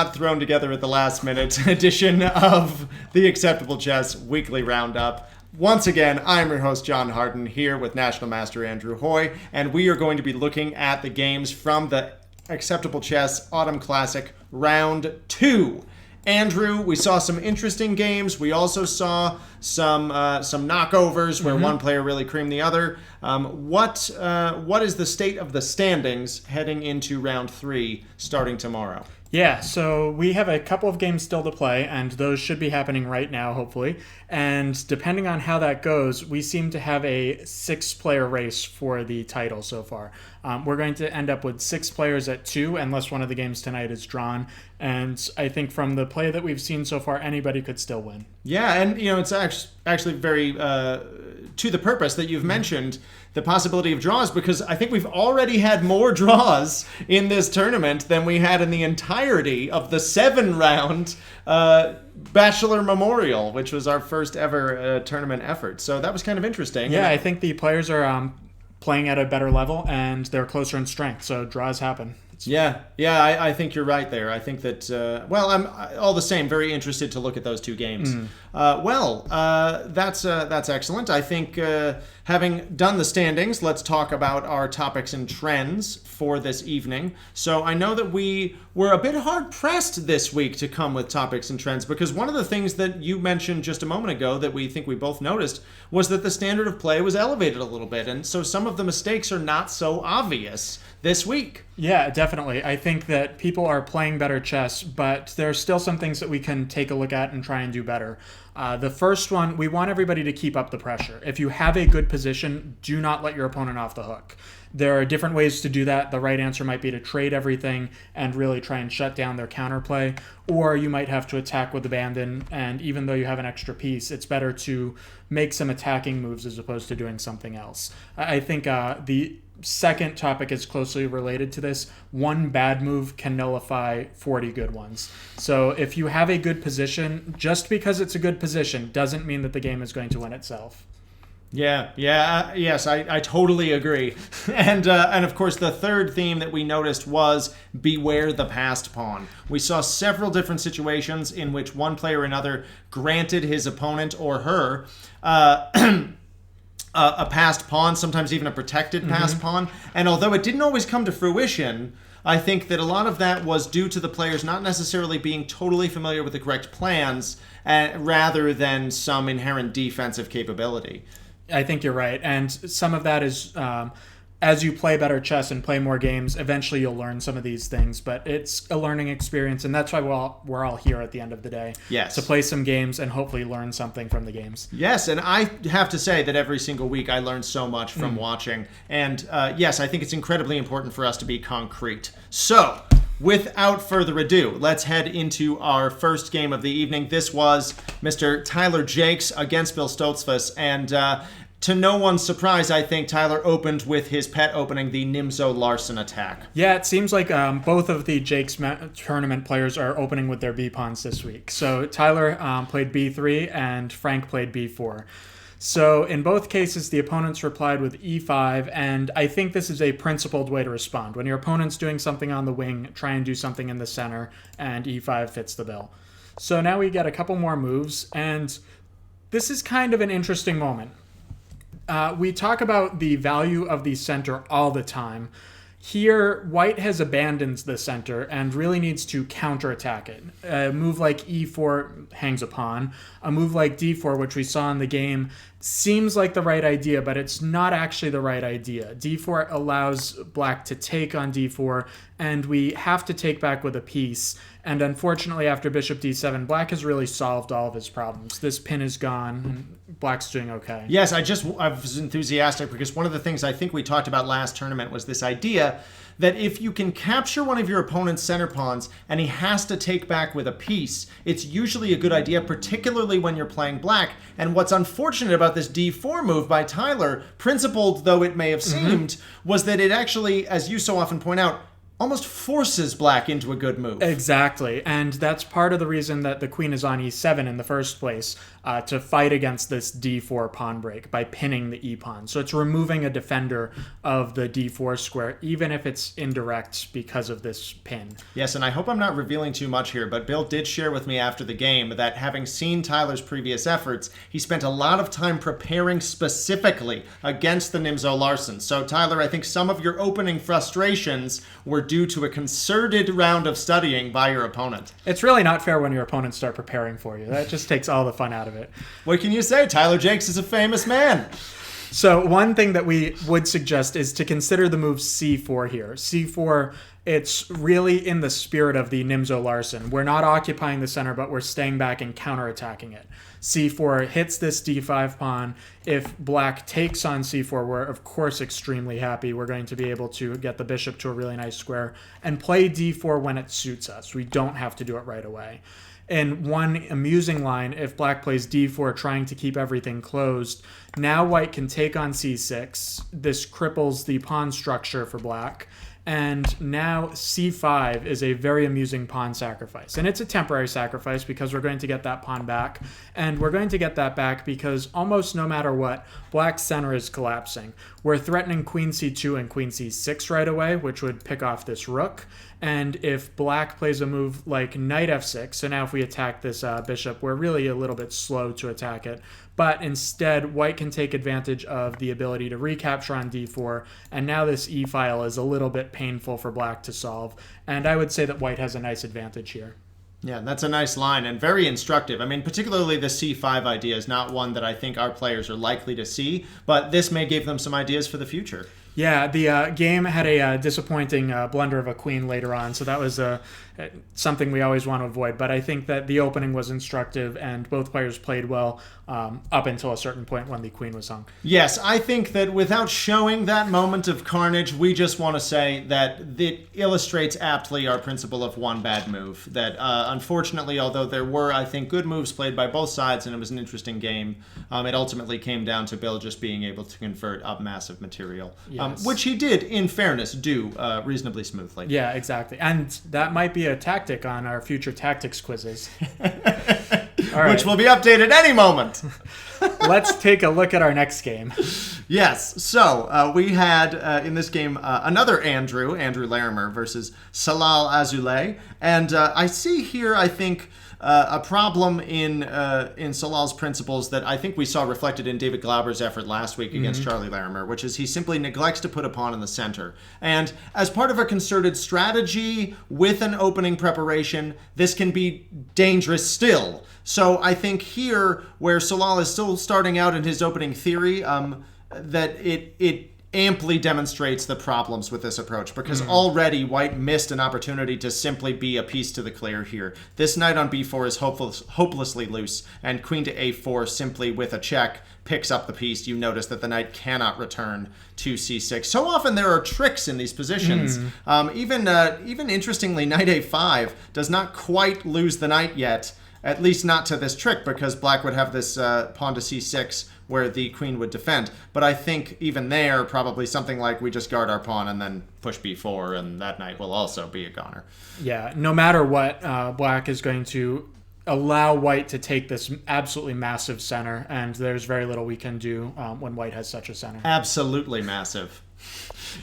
not thrown together at the last minute edition of the Acceptable Chess Weekly Roundup. Once again, I'm your host, John Harden, here with National Master Andrew Hoy, and we are going to be looking at the games from the Acceptable Chess Autumn Classic Round 2. Andrew, we saw some interesting games. We also saw some knockovers where one player really creamed the other. What is the state of the standings heading into round 3 starting tomorrow? Yeah, so we have a couple of games still to play, and those should be happening right now, hopefully. And depending on how that goes, we seem to have a 6-player race for the title so far. We're going to end up with 6 players at 2, unless one of the games tonight is drawn. And I think from the play that we've seen so far, anybody could still win. Yeah, and it's actually very to the purpose that you've mentioned the possibility of draws, because I think we've already had more draws in this tournament than we had in the entirety of the 7-round Bachelor Memorial, which was our first ever tournament effort. So that was kind of interesting. Yeah, I think the players are playing at a better level, and they're closer in strength, so draws happen. I think you're right there. I think that, I'm all the same very interested to look at those 2 games. That's excellent. I think having done the standings, let's talk about our topics and trends for this evening. So I know that we were a bit hard-pressed this week to come with topics and trends, because one of the things that you mentioned just a moment ago that we think we both noticed was that the standard of play was elevated a little bit, and so some of the mistakes are not so obvious this week. Yeah, definitely. I think that people are playing better chess, but there are still some things that we can take a look at and try and do better. The first one, we want everybody to keep up the pressure. If you have a good position, do not let your opponent off the hook. There are different ways to do that. The right answer might be to trade everything and really try and shut down their counterplay, or you might have to attack with abandon, and even though you have an extra piece, it's better to make some attacking moves as opposed to doing something else. I think the second topic is closely related to this. One bad move can nullify 40 good ones. So if you have a good position, just because it's a good position doesn't mean that the game is going to win itself. Yes, I totally agree. And of course, the third theme that we noticed was beware the passed pawn. We saw several different situations in which one player or another granted his opponent or her a passed pawn, sometimes even a protected passed pawn. And although it didn't always come to fruition, I think that a lot of that was due to the players not necessarily being totally familiar with the correct plans, rather than some inherent defensive capability. I think you're right. And some of that is as you play better chess and play more games, eventually you'll learn some of these things. But it's a learning experience, and that's why we're all here at the end of the day. Yes. To play some games and hopefully learn something from the games. Yes, and I have to say that every single week I learn so much from watching. And yes, I think it's incredibly important for us to be concrete. So, without further ado, let's head into our first game of the evening. This was Mr. Tyler Jakes against Bill Stoltzfus, and to no one's surprise, I think Tyler opened with his pet opening, the Nimzo Larsen attack. Yeah, it seems like both of the Jakes tournament players are opening with their B-pawns this week. So Tyler played B3 and Frank played B4. So in both cases, the opponents replied with E5, and I think this is a principled way to respond. When your opponent's doing something on the wing, try and do something in the center, and E5 fits the bill. So now we get a couple more moves, and this is kind of an interesting moment. We talk about the value of the center all the time. Here, White has abandoned the center and really needs to counterattack it. A move like E4 hangs a pawn. A move like D4, which we saw in the game, seems like the right idea, but it's not actually the right idea. D4 allows Black to take on D4, and we have to take back with a piece. And unfortunately, after Bishop D7, Black has really solved all of his problems. This pin is gone, and Black's doing okay. Yes, I was enthusiastic because one of the things I think we talked about last tournament was this idea that if you can capture one of your opponent's center pawns and he has to take back with a piece, it's usually a good idea, particularly when you're playing Black. And what's unfortunate about this D4 move by Tyler, principled though it may have seemed, was that it actually, as you so often point out, almost forces Black into a good move. Exactly, and that's part of the reason that the queen is on E7 in the first place. to fight against this d4 pawn break by pinning the e-pawn. So it's removing a defender of the d4 square, even if it's indirect because of this pin. Yes, and I hope I'm not revealing too much here, but Bill did share with me after the game that having seen Tyler's previous efforts, he spent a lot of time preparing specifically against the Nimzo Larsen. So Tyler, I think some of your opening frustrations were due to a concerted round of studying by your opponent. It's really not fair when your opponents start preparing for you. That just takes all the fun out of it. What can you say? Tyler Jakes is a famous man. So one thing that we would suggest is to consider the move c4 here. c4, it's really in the spirit of the Nimzo Larsen. We're not occupying the center, but we're staying back and counterattacking it. c4 hits this d5 pawn. If black takes on c4, we're of course extremely happy. We're going to be able to get the bishop to a really nice square and play d4 when it suits us. We don't have to do it right away. In one amusing line, if black plays d4 trying to keep everything closed, now white can take on c6. This cripples the pawn structure for black. And now c5 is a very amusing pawn sacrifice. And it's a temporary sacrifice because we're going to get that pawn back. And we're going to get that back because almost no matter what, black's center is collapsing. We're threatening queen c2 and queen c6 right away, which would pick off this rook. And if black plays a move like knight f6, so now if we attack this bishop, we're really a little bit slow to attack it. But instead, white can take advantage of the ability to recapture on d4, and now this e-file is a little bit painful for black to solve. And I would say that white has a nice advantage here. Yeah, that's a nice line and very instructive. I mean, particularly the c5 idea is not one that I think our players are likely to see, but this may give them some ideas for the future. Yeah, the game had a disappointing blunder of a queen later on, so that was something we always want to avoid. But I think that the opening was instructive, and both players played well up until a certain point when the queen was hung. Yes, I think that without showing that moment of carnage, we just want to say that it illustrates aptly our principle of one bad move. That unfortunately, although there were, I think, good moves played by both sides, and it was an interesting game, it ultimately came down to Bill just being able to convert up massive material. Yes. Which he did, in fairness, do reasonably smoothly. Yeah, exactly. And that might be a tactic on our future tactics quizzes. All right. Which will be updated any moment. Let's take a look at our next game. Yes, so we had in this game another Andrew Larimer versus Salal Azoulay. And I see here, I think, a problem in Salal's principles that I think we saw reflected in David Glauber's effort last week against Charlie Larimer, which is he simply neglects to put a pawn in the center. And as part of a concerted strategy with an opening preparation, this can be dangerous still. So I think here, where Salal is still starting out in his opening theory, that it amply demonstrates the problems with this approach, because already white missed an opportunity to simply be a piece to the clear here. This knight on b4 is hopelessly loose, and queen to a4 simply with a check picks up the piece. You notice that the knight cannot return to c6. So often there are tricks in these positions. Even interestingly, knight a5 does not quite lose the knight yet, at least not to this trick, because black would have this pawn to c6 where the queen would defend. But I think even there, probably something like we just guard our pawn and then push b4, and that knight will also be a goner. Yeah, no matter what, black is going to allow white to take this absolutely massive center, and there's very little we can do when white has such a center. Absolutely massive.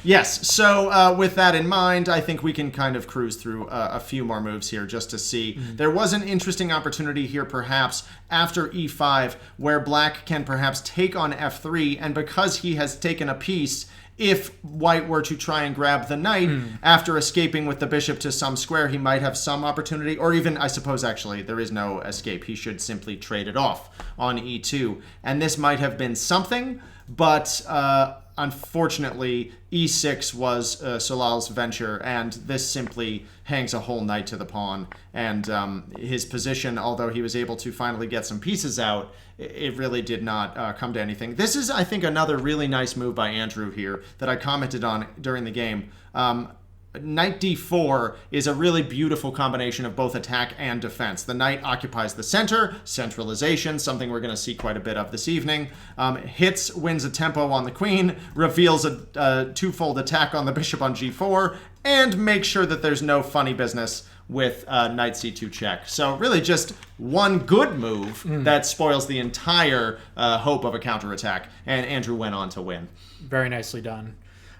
Yes, so with that in mind, I think we can kind of cruise through a few more moves here just to see. There was an interesting opportunity here perhaps after e5 where black can perhaps take on f3, and because he has taken a piece, if white were to try and grab the knight after escaping with the bishop to some square, he might have some opportunity, or even, I suppose actually, there is no escape. He should simply trade it off on e2, and this might have been something, but unfortunately, e6 was Salal's venture, and this simply hangs a whole knight to the pawn. And his position, although he was able to finally get some pieces out, it really did not come to anything. This is, I think, another really nice move by Andrew here that I commented on during the game. Knight d4 is a really beautiful combination of both attack and defense. The knight occupies the center, centralization, something we're going to see quite a bit of this evening. Hits, wins a tempo on the queen, reveals a twofold attack on the bishop on g4, and make sure that there's no funny business with knight c2 check. So really just one good move that spoils the entire hope of a counterattack, and Andrew went on to win. Very nicely done.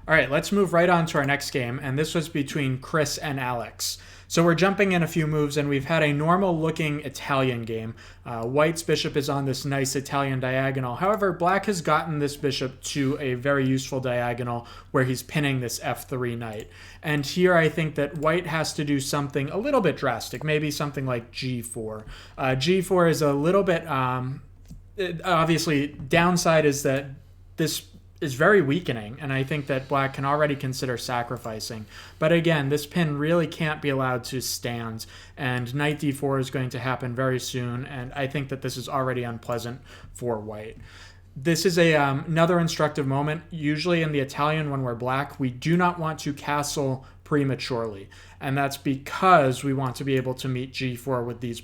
All right, let's move right on to our next game, and this was between Chris and Alex. So we're jumping in a few moves, and we've had a normal-looking Italian game. White's bishop is on this nice Italian diagonal. However, Black has gotten this bishop to a very useful diagonal where he's pinning this f3 knight. And here I think that White has to do something a little bit drastic, maybe something like g4. G4 is a little bit... obviously, downside is that this is very weakening, and I think that Black can already consider sacrificing. But again, this pin really can't be allowed to stand, and knight d4 is going to happen very soon, and I think that this is already unpleasant for White. This is another instructive moment. Usually in the Italian, when we're Black, we do not want to castle prematurely, and that's because we want to be able to meet g4 with these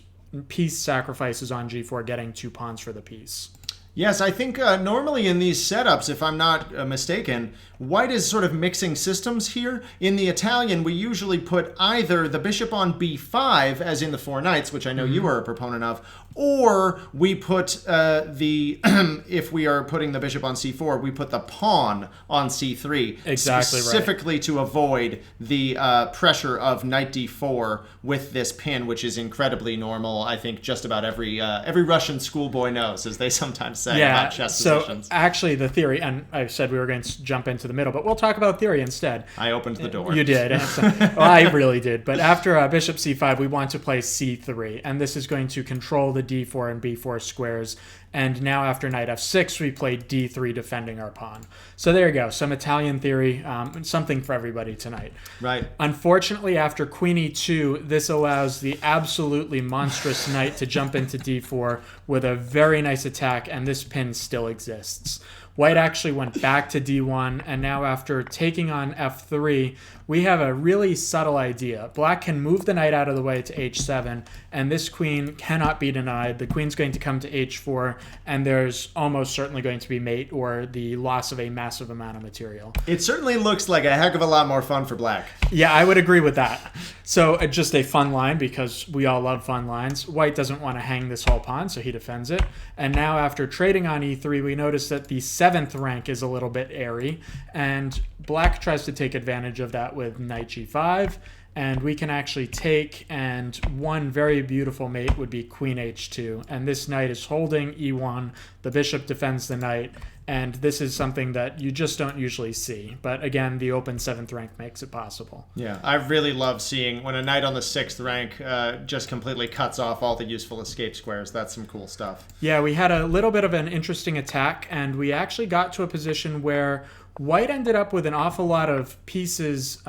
piece sacrifices on g4, getting 2 pawns for the piece. Yes, I think normally in these setups, if I'm not mistaken, White is sort of mixing systems here. In the Italian, we usually put either the bishop on b5, as in the 4 knights, which I know you are a proponent of, or we put if we are putting the bishop on c4, we put the pawn on c3. Exactly specifically right. to avoid the pressure of knight d4 with this pin, which is incredibly normal. I think just about every Russian schoolboy knows, as they sometimes say about chess positions. So actually the theory, and I said we were going to jump into the middle, but we'll talk about theory instead. I opened the door. You did. Well, I really did. But after bishop c5, we want to play c3, and this is going to control the d4 and b4 squares. And now after knight f6, we play d3, defending our pawn. So there you go. Some Italian theory, something for everybody tonight. Right. Unfortunately, after queen e2, this allows the absolutely monstrous knight to jump into d4 with a very nice attack, and this pin still exists. White actually went back to d1, and now after taking on f3, we have a really subtle idea. Black can move the knight out of the way to h7, and this queen cannot be denied. The queen's going to come to h4, and there's almost certainly going to be mate or the loss of a massive amount of material. It certainly looks like a heck of a lot more fun for Black. Yeah, I would agree with that. So just a fun line, because we all love fun lines. White doesn't want to hang this whole pawn, so he defends it. And now after trading on e3, we notice that the 7th rank is a little bit airy, and Black tries to take advantage of that with knight g5, and we can actually take, and one very beautiful mate would be queen h2, and this knight is holding e1, the bishop defends the knight, and this is something that you just don't usually see. But again, the open 7th rank makes it possible. Yeah, I really love seeing when a knight on the 6th rank just completely cuts off all the useful escape squares. That's some cool stuff. Yeah, we had a little bit of an interesting attack, and we actually got to a position where White ended up with an awful lot of pieces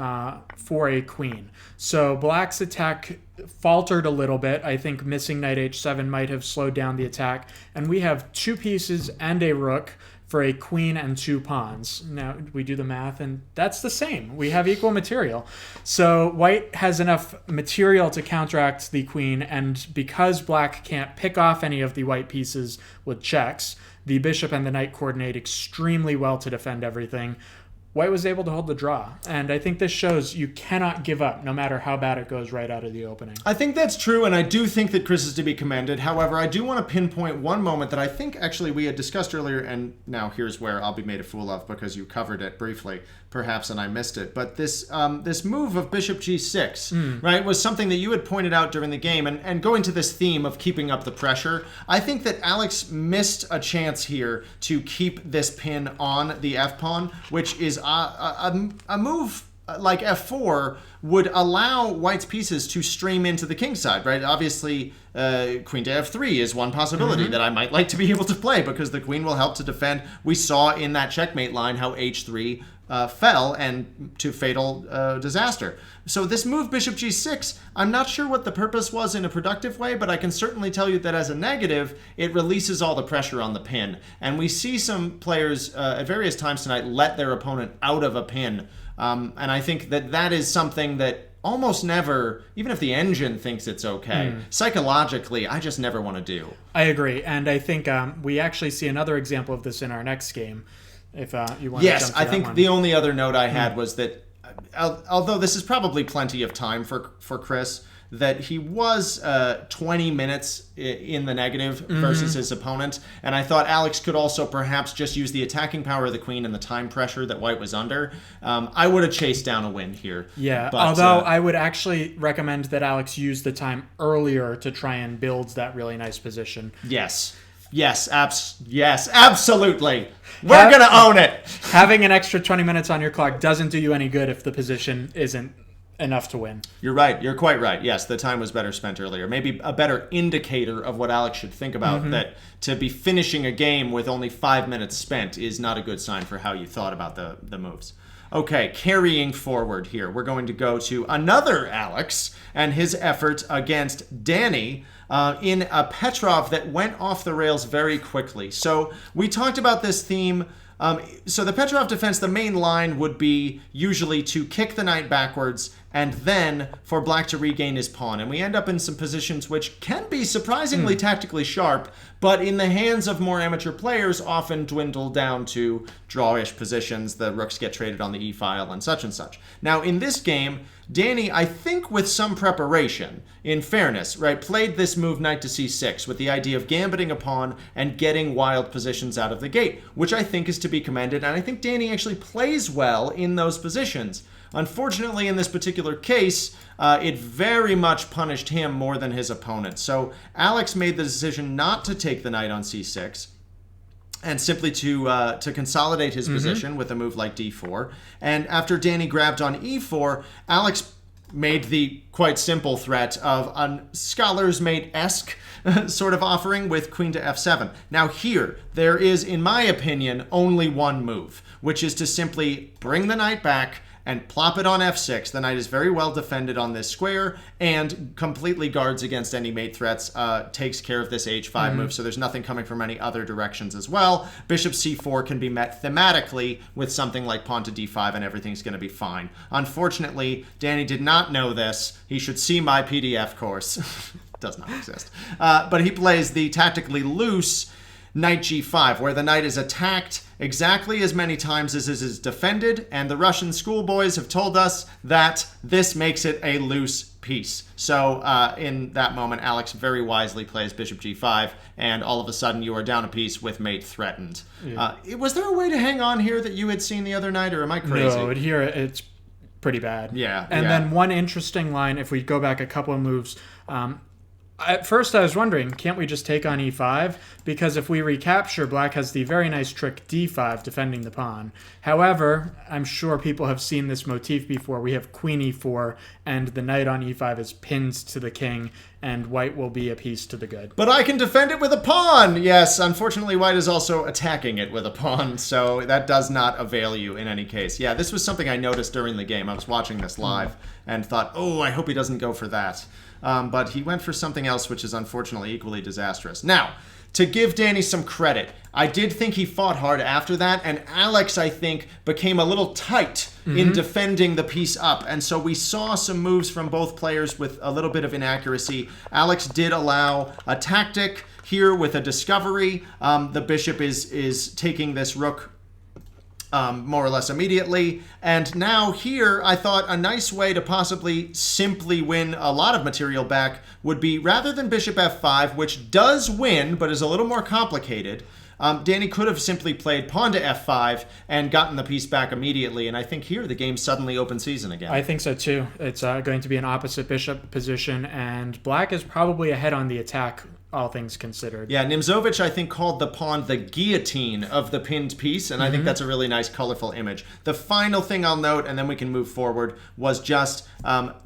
for a queen. So Black's attack faltered a little bit. I think missing knight h7 might have slowed down the attack. And we have 2 pieces and a rook for a queen and 2 pawns. Now we do the math, and that's the same. We have equal material. So White has enough material to counteract the queen, and because Black can't pick off any of the white pieces with checks, the bishop and the knight coordinate extremely well to defend everything. White was able to hold the draw, and I think this shows you cannot give up no matter how bad it goes right out of the opening. I think that's true, and I do think that Chris is to be commended. However, I do want to pinpoint one moment that I think actually we had discussed earlier, and now here's where I'll be made a fool of because you covered it briefly, perhaps, and I missed it. But this move of bishop g6, right, was something that you had pointed out during the game, and going to this theme of keeping up the pressure, I think that Alex missed a chance here to keep this pin on the f-pawn, which is a move like f4 would allow White's pieces to stream into the king side, right? Obviously, queen to f3 is one possibility that I might like to be able to play because the queen will help to defend. We saw in that checkmate line how h3 fell and to fatal disaster. So this move, bishop g6, I'm not sure what the purpose was in a productive way, but I can certainly tell you that as a negative, it releases all the pressure on the pin. And we see some players at various times tonight let their opponent out of a pin. And I think that that is something that almost never, even if the engine thinks it's okay, psychologically, I just never want to do. I agree. And I think we actually see another example of this in our next game. If you want yes, to jump to I think that one. the only other note I had was that although this is probably plenty of time for Chris, that he was 20 minutes in the negative versus his opponent. And I thought Alex could also perhaps just use the attacking power of the queen and the time pressure that white was under. I would have chased down a win here. Yeah, but, although I would actually recommend that Alex use the time earlier to try and build that really nice position. Yes, absolutely. We're going to own it. Having an extra 20 minutes on your clock doesn't do you any good if the position isn't enough to win. You're right. You're quite right. Yes, the time was better spent earlier. Maybe a better indicator of what Alex should think about, that to be finishing a game with only 5 minutes spent is not a good sign for how you thought about the moves. Okay, carrying forward here, we're going to go to another Alex and his effort against Danny in a Petrov that went off the rails very quickly. So we talked about this theme. So the Petrov defense, the main line would be usually to kick the knight backwards and then for black to regain his pawn. And we end up in some positions which can be surprisingly tactically sharp, but in the hands of more amateur players often dwindle down to drawish positions. The rooks get traded on the e-file and such and such. Now in this game, Danny, I think with some preparation, in fairness, right, played this move knight to c6 with the idea of gambiting a pawn and getting wild positions out of the gate, which I think is to be commended, and I think Danny actually plays well in those positions. Unfortunately, in this particular case, it very much punished him more than his opponent. So Alex made the decision not to take the knight on c6, and simply to consolidate his position with a move like d4. And after Danny grabbed on e4, Alex made the quite simple threat of a scholar's mate-esque sort of offering with queen to f7. Now here, there is, in my opinion, only one move, which is to simply bring the knight back and plop it on f6. The knight is very well defended on this square and completely guards against any mate threats, takes care of this h5 move, so there's nothing coming from any other directions as well. Bishop c4 can be met thematically with something like pawn to d5 and everything's going to be fine. Unfortunately, Danny did not know this. He should see my PDF course. Does not exist. But he plays the tactically loose knight g5, where the knight is attacked exactly as many times as it is defended, and the Russian schoolboys have told us that this makes it a loose piece. So in that moment, Alex very wisely plays bishop g5, and all of a sudden you are down a piece with mate threatened. Yeah. Was there a way to hang on here that you had seen the other night, or am I crazy? No, here it's pretty bad. Yeah. And then one interesting line, if we go back a couple of moves, at first I was wondering, can't we just take on e5? Because if we recapture, black has the very nice trick d5 defending the pawn. However, I'm sure people have seen this motif before. We have queen e4 and the knight on e5 is pinned to the king and white will be a piece to the good. But I can defend it with a pawn! Yes, unfortunately white is also attacking it with a pawn, so that does not avail you in any case. Yeah, this was something I noticed during the game. I was watching this live and thought, oh, I hope he doesn't go for that. But he went for something else, which is unfortunately equally disastrous. Now, to give Danny some credit, I did think he fought hard after that, and Alex, I think, became a little tight in defending the piece up. And so we saw some moves from both players with a little bit of inaccuracy. Alex did allow a tactic here with a discovery. The bishop is taking this rook more or less immediately. And now here, I thought a nice way to possibly simply win a lot of material back would be, rather than bishop f5, which does win, but is a little more complicated, Danny could have simply played pawn to f5 and gotten the piece back immediately. And I think here the game's suddenly open season again. I think so too. It's going to be an opposite bishop position, and black is probably ahead on the attack, all things considered. Yeah, Nimzovich, I think, called the pawn the guillotine of the pinned piece, and I think that's a really nice, colorful image. The final thing I'll note, and then we can move forward, was just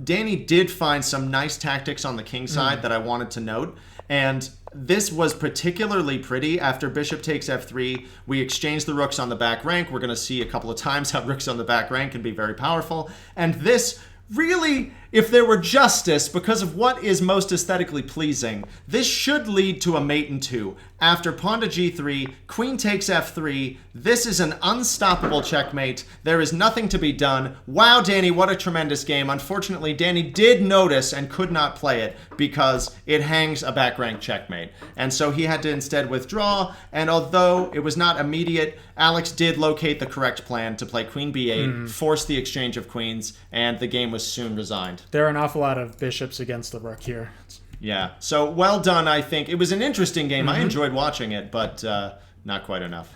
Danny did find some nice tactics on the king side that I wanted to note, and this was particularly pretty. After bishop takes f3, we exchange the rooks on the back rank. We're going to see a couple of times how rooks on the back rank can be very powerful, and this really If there were justice, because of what is most aesthetically pleasing, this should lead to a mate in two. After pawn to g3, queen takes f3. This is an unstoppable checkmate. There is nothing to be done. Wow, Danny, what a tremendous game. Unfortunately, Danny did notice and could not play it because it hangs a back rank checkmate. And so he had to instead withdraw, and although it was not immediate, Alex did locate the correct plan to play queen b8, force the exchange of queens, and the game was soon resigned. There are an awful lot of bishops against the rook here. Yeah, so well done, I think. It was an interesting game. I enjoyed watching it, but not quite enough.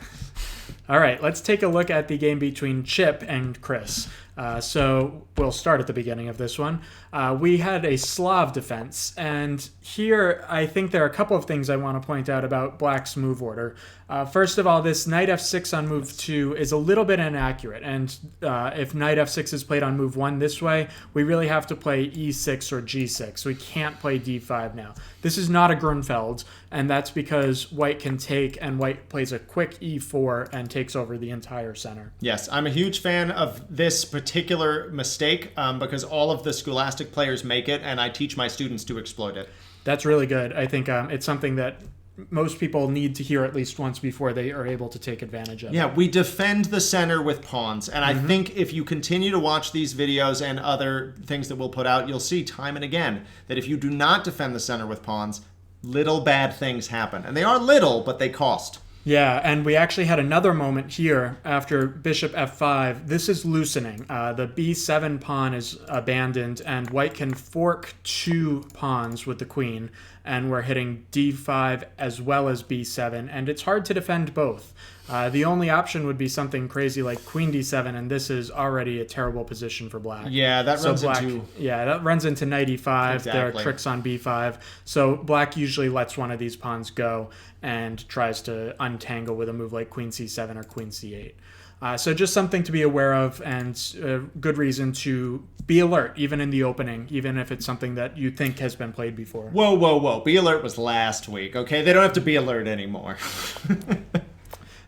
All right, let's take a look at the game between Chip and Chris. So we'll start at the beginning of this one. We had a Slav defense, and here I think there are a couple of things I want to point out about Black's move order. First of all, this knight f6 on move 2 is a little bit inaccurate, and if knight f6 is played on move 1 this way, we really have to play e6 or g6. We can't play d5 now. This is not a Grunfeld, and that's because white can take, and white plays a quick e4 and takes over the entire center. Yes, I'm a huge fan of this particular mistake because all of the scholastic players make it, and I teach my students to exploit it. That's really good. I think it's something that most people need to hear at least once before they are able to take advantage of it. Yeah, we defend the center with pawns, and I think if you continue to watch these videos and other things that we'll put out, you'll see time and again that if you do not defend the center with pawns, little bad things happen. And they are little, but they cost. Yeah, and we actually had another moment here after bishop f5. This is loosening. The b7 pawn is abandoned, and white can fork 2 pawns with the queen, and we're hitting d5 as well as b7, and it's hard to defend both. The only option would be something crazy like queen d7, and this is already a terrible position for black. Yeah, that runs into... Yeah, that runs into knight e5. Exactly. There are tricks on b5. So black usually lets one of these pawns go and tries to untangle with a move like queen c7 or queen c8. So just something to be aware of, and a good reason to be alert, even in the opening, even if it's something that you think has been played before. Whoa, whoa, whoa. Be alert was last week, okay? They don't have to be alert anymore.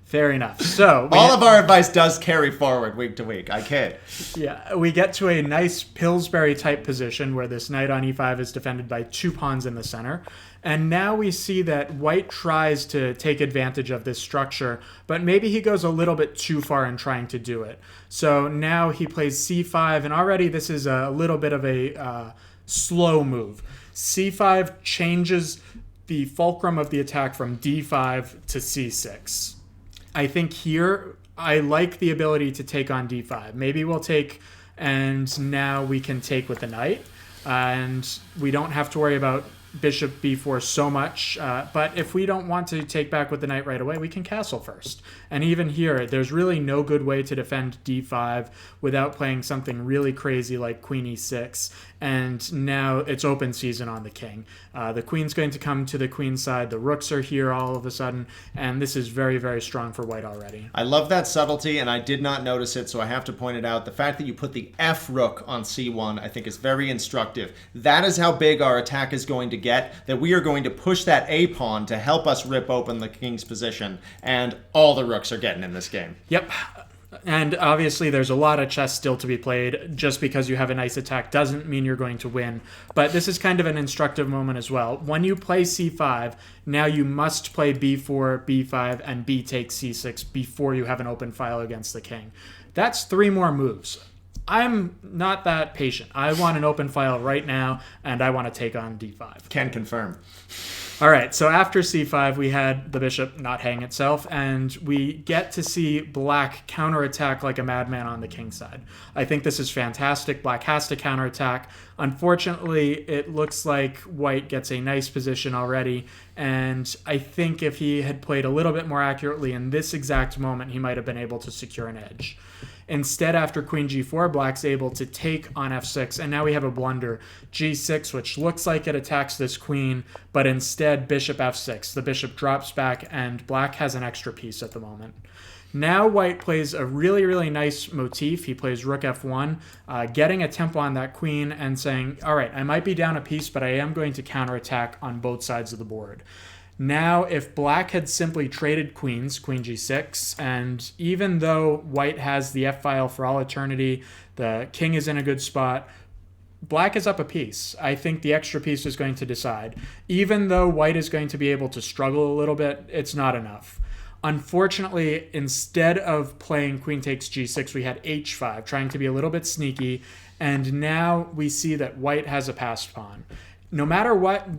Fair enough. So all of our advice does carry forward week to week. I kid. Yeah, we get to a nice Pillsbury type position where this knight on e5 is defended by 2 pawns in the center. And now we see that white tries to take advantage of this structure, but maybe he goes a little bit too far in trying to do it. So now he plays c5, and already this is a little bit of a slow move. c5 changes the fulcrum of the attack from d5 to c6. I think here, I like the ability to take on d5. Maybe we'll take, and now we can take with the knight. And we don't have to worry about bishop b4 so much. But if we don't want to take back with the knight right away, we can castle first. And even here, there's really no good way to defend d5 without playing something really crazy like queen e6. And now it's open season on the king. The queen's going to come to the queen side. The rooks are here all of a sudden. And this is very, very strong for white already. I love that subtlety, and I did not notice it, so I have to point it out. The fact that you put the F rook on c1, I think is very instructive. That is how big our attack is going to get, that we are going to push that A pawn to help us rip open the king's position. And all the rooks are getting in this game. Yep. And obviously there's a lot of chess still to be played. Just because you have a nice attack doesn't mean you're going to win. But this is kind of an instructive moment as well. When you play c5, now you must play b4, b5, and b takes c6 before you have an open file against the king. That's 3 more moves. I'm not that patient. I want an open file right now, and I want to take on d5. Can confirm. All right, so after c5, we had the bishop not hang itself, and we get to see black counterattack like a madman on the king side. I think this is fantastic. Black has to counterattack. Unfortunately, it looks like white gets a nice position already, and I think if he had played a little bit more accurately in this exact moment, he might have been able to secure an edge. Instead, after queen g4, black's able to take on f6, and now we have a blunder. g6, which looks like it attacks this queen, but instead bishop f6. The bishop drops back, and black has an extra piece at the moment. Now white plays a really, really nice motif. He plays rook f1, getting a tempo on that queen and saying, all right, I might be down a piece, but I am going to counterattack on both sides of the board. Now, if black had simply traded queens, queen g6, and even though white has the f-file for all eternity, the king is in a good spot, Black is up a piece. I think the extra piece is going to decide. Even though white is going to be able to struggle a little bit, it's not enough. Unfortunately, instead of playing queen takes g6, we had h5, trying to be a little bit sneaky, and now we see that white has a passed pawn. No matter what,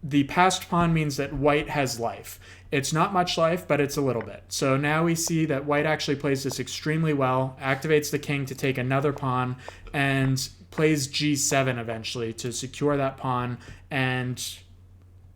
the passed pawn means that white has life. It's not much life, but it's a little bit. So now we see that white actually plays this extremely well, activates the king to take another pawn, and plays g7 eventually to secure that pawn, and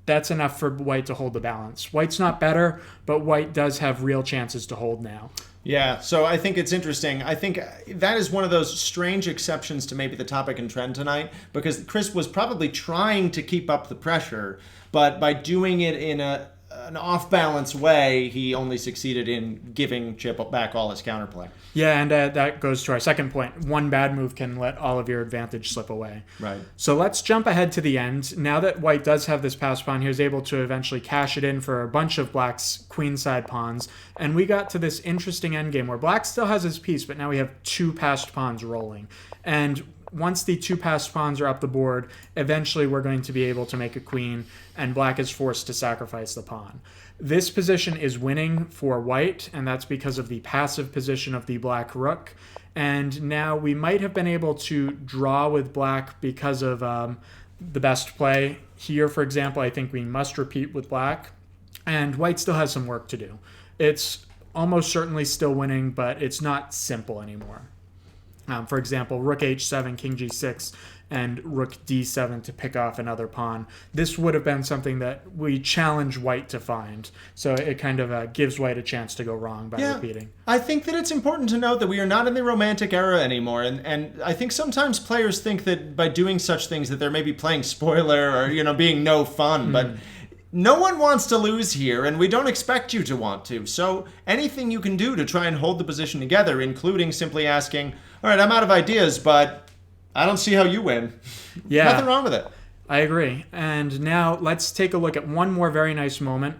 that's enough for white to hold the balance. White's not better, but white does have real chances to hold now. Yeah, so I think it's interesting. I think that is one of those strange exceptions to maybe the topic and trend tonight, because Chris was probably trying to keep up the pressure, but by doing it in an off-balance way, he only succeeded in giving Chip back all his counterplay. Yeah, and that goes to our second point. One bad move can let all of your advantage slip away. Right. So let's jump ahead to the end. Now that white does have this passed pawn, he was able to eventually cash it in for a bunch of black's queenside pawns. And we got to this interesting endgame where black still has his piece, but now we have two passed pawns rolling. And once the two passed pawns are up the board, eventually we're going to be able to make a queen, and black is forced to sacrifice the pawn. This position is winning for white, and that's because of the passive position of the black rook. And now we might have been able to draw with black because of the best play. Here, for example, I think we must repeat with black, and white still has some work to do. It's almost certainly still winning, but it's not simple anymore. For example, rook h7, king g6, and rook d7 to pick off another pawn. This would have been something that we challenge white to find. So it kind of gives white a chance to go wrong by repeating. I think that it's important to note that we are not in the Romantic era anymore. And I think sometimes players think that by doing such things that they're maybe playing spoiler or, being no fun. But no one wants to lose here, and we don't expect you to want to. So anything you can do to try and hold the position together, including simply asking, all right, I'm out of ideas, but I don't see how you win. Yeah. Nothing wrong with it. I agree. And now let's take a look at one more very nice moment.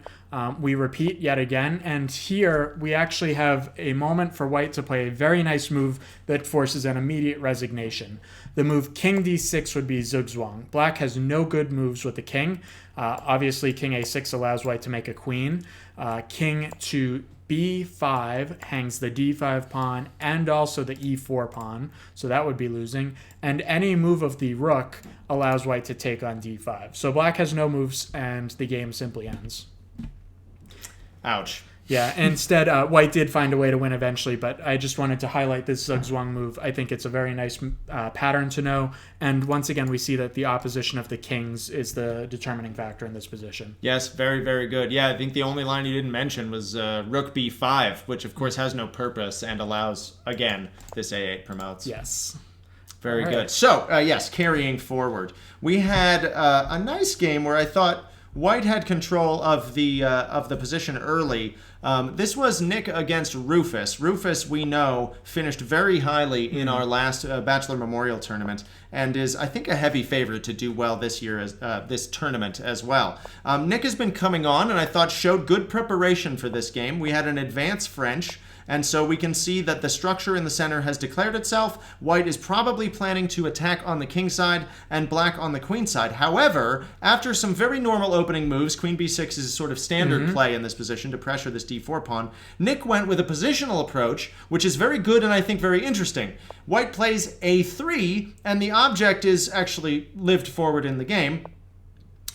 We repeat yet again, and here we actually have a moment for white to play a very nice move that forces an immediate resignation. The move king d6 would be zugzwang. Black has no good moves with the king. Obviously, king a6 allows white to make a queen. King to b5 hangs the d5 pawn and also the e4 pawn, so that would be losing. And any move of the rook allows white to take on d5. So black has no moves, and the game simply ends. Ouch. Yeah, instead, white did find a way to win eventually, but I just wanted to highlight this zugzwang move. I think it's a very nice pattern to know, and once again, we see that the opposition of the kings is the determining factor in this position. Yes, very, very good. Yeah, I think the only line you didn't mention was rook b5, which of course has no purpose and allows, again, this a8 promotes. Yes. Very good. So, yes, carrying forward. We had a nice game where I thought white had control of the position early. This was Nick against Rufus. Rufus, we know, finished very highly in our last Bachelor Memorial Tournament and is, I think, a heavy favorite to do well this year, as this tournament as well. Nick has been coming on and I thought showed good preparation for this game. We had an advanced French, and so we can see that the structure in the center has declared itself. White is probably planning to attack on the king side and black on the queen side. However, after some very normal opening moves, queen b6 is sort of standard play in this position to pressure this d4 pawn. Nick went with a positional approach, which is very good and I think very interesting. White plays a3, and the object is actually lived forward in the game.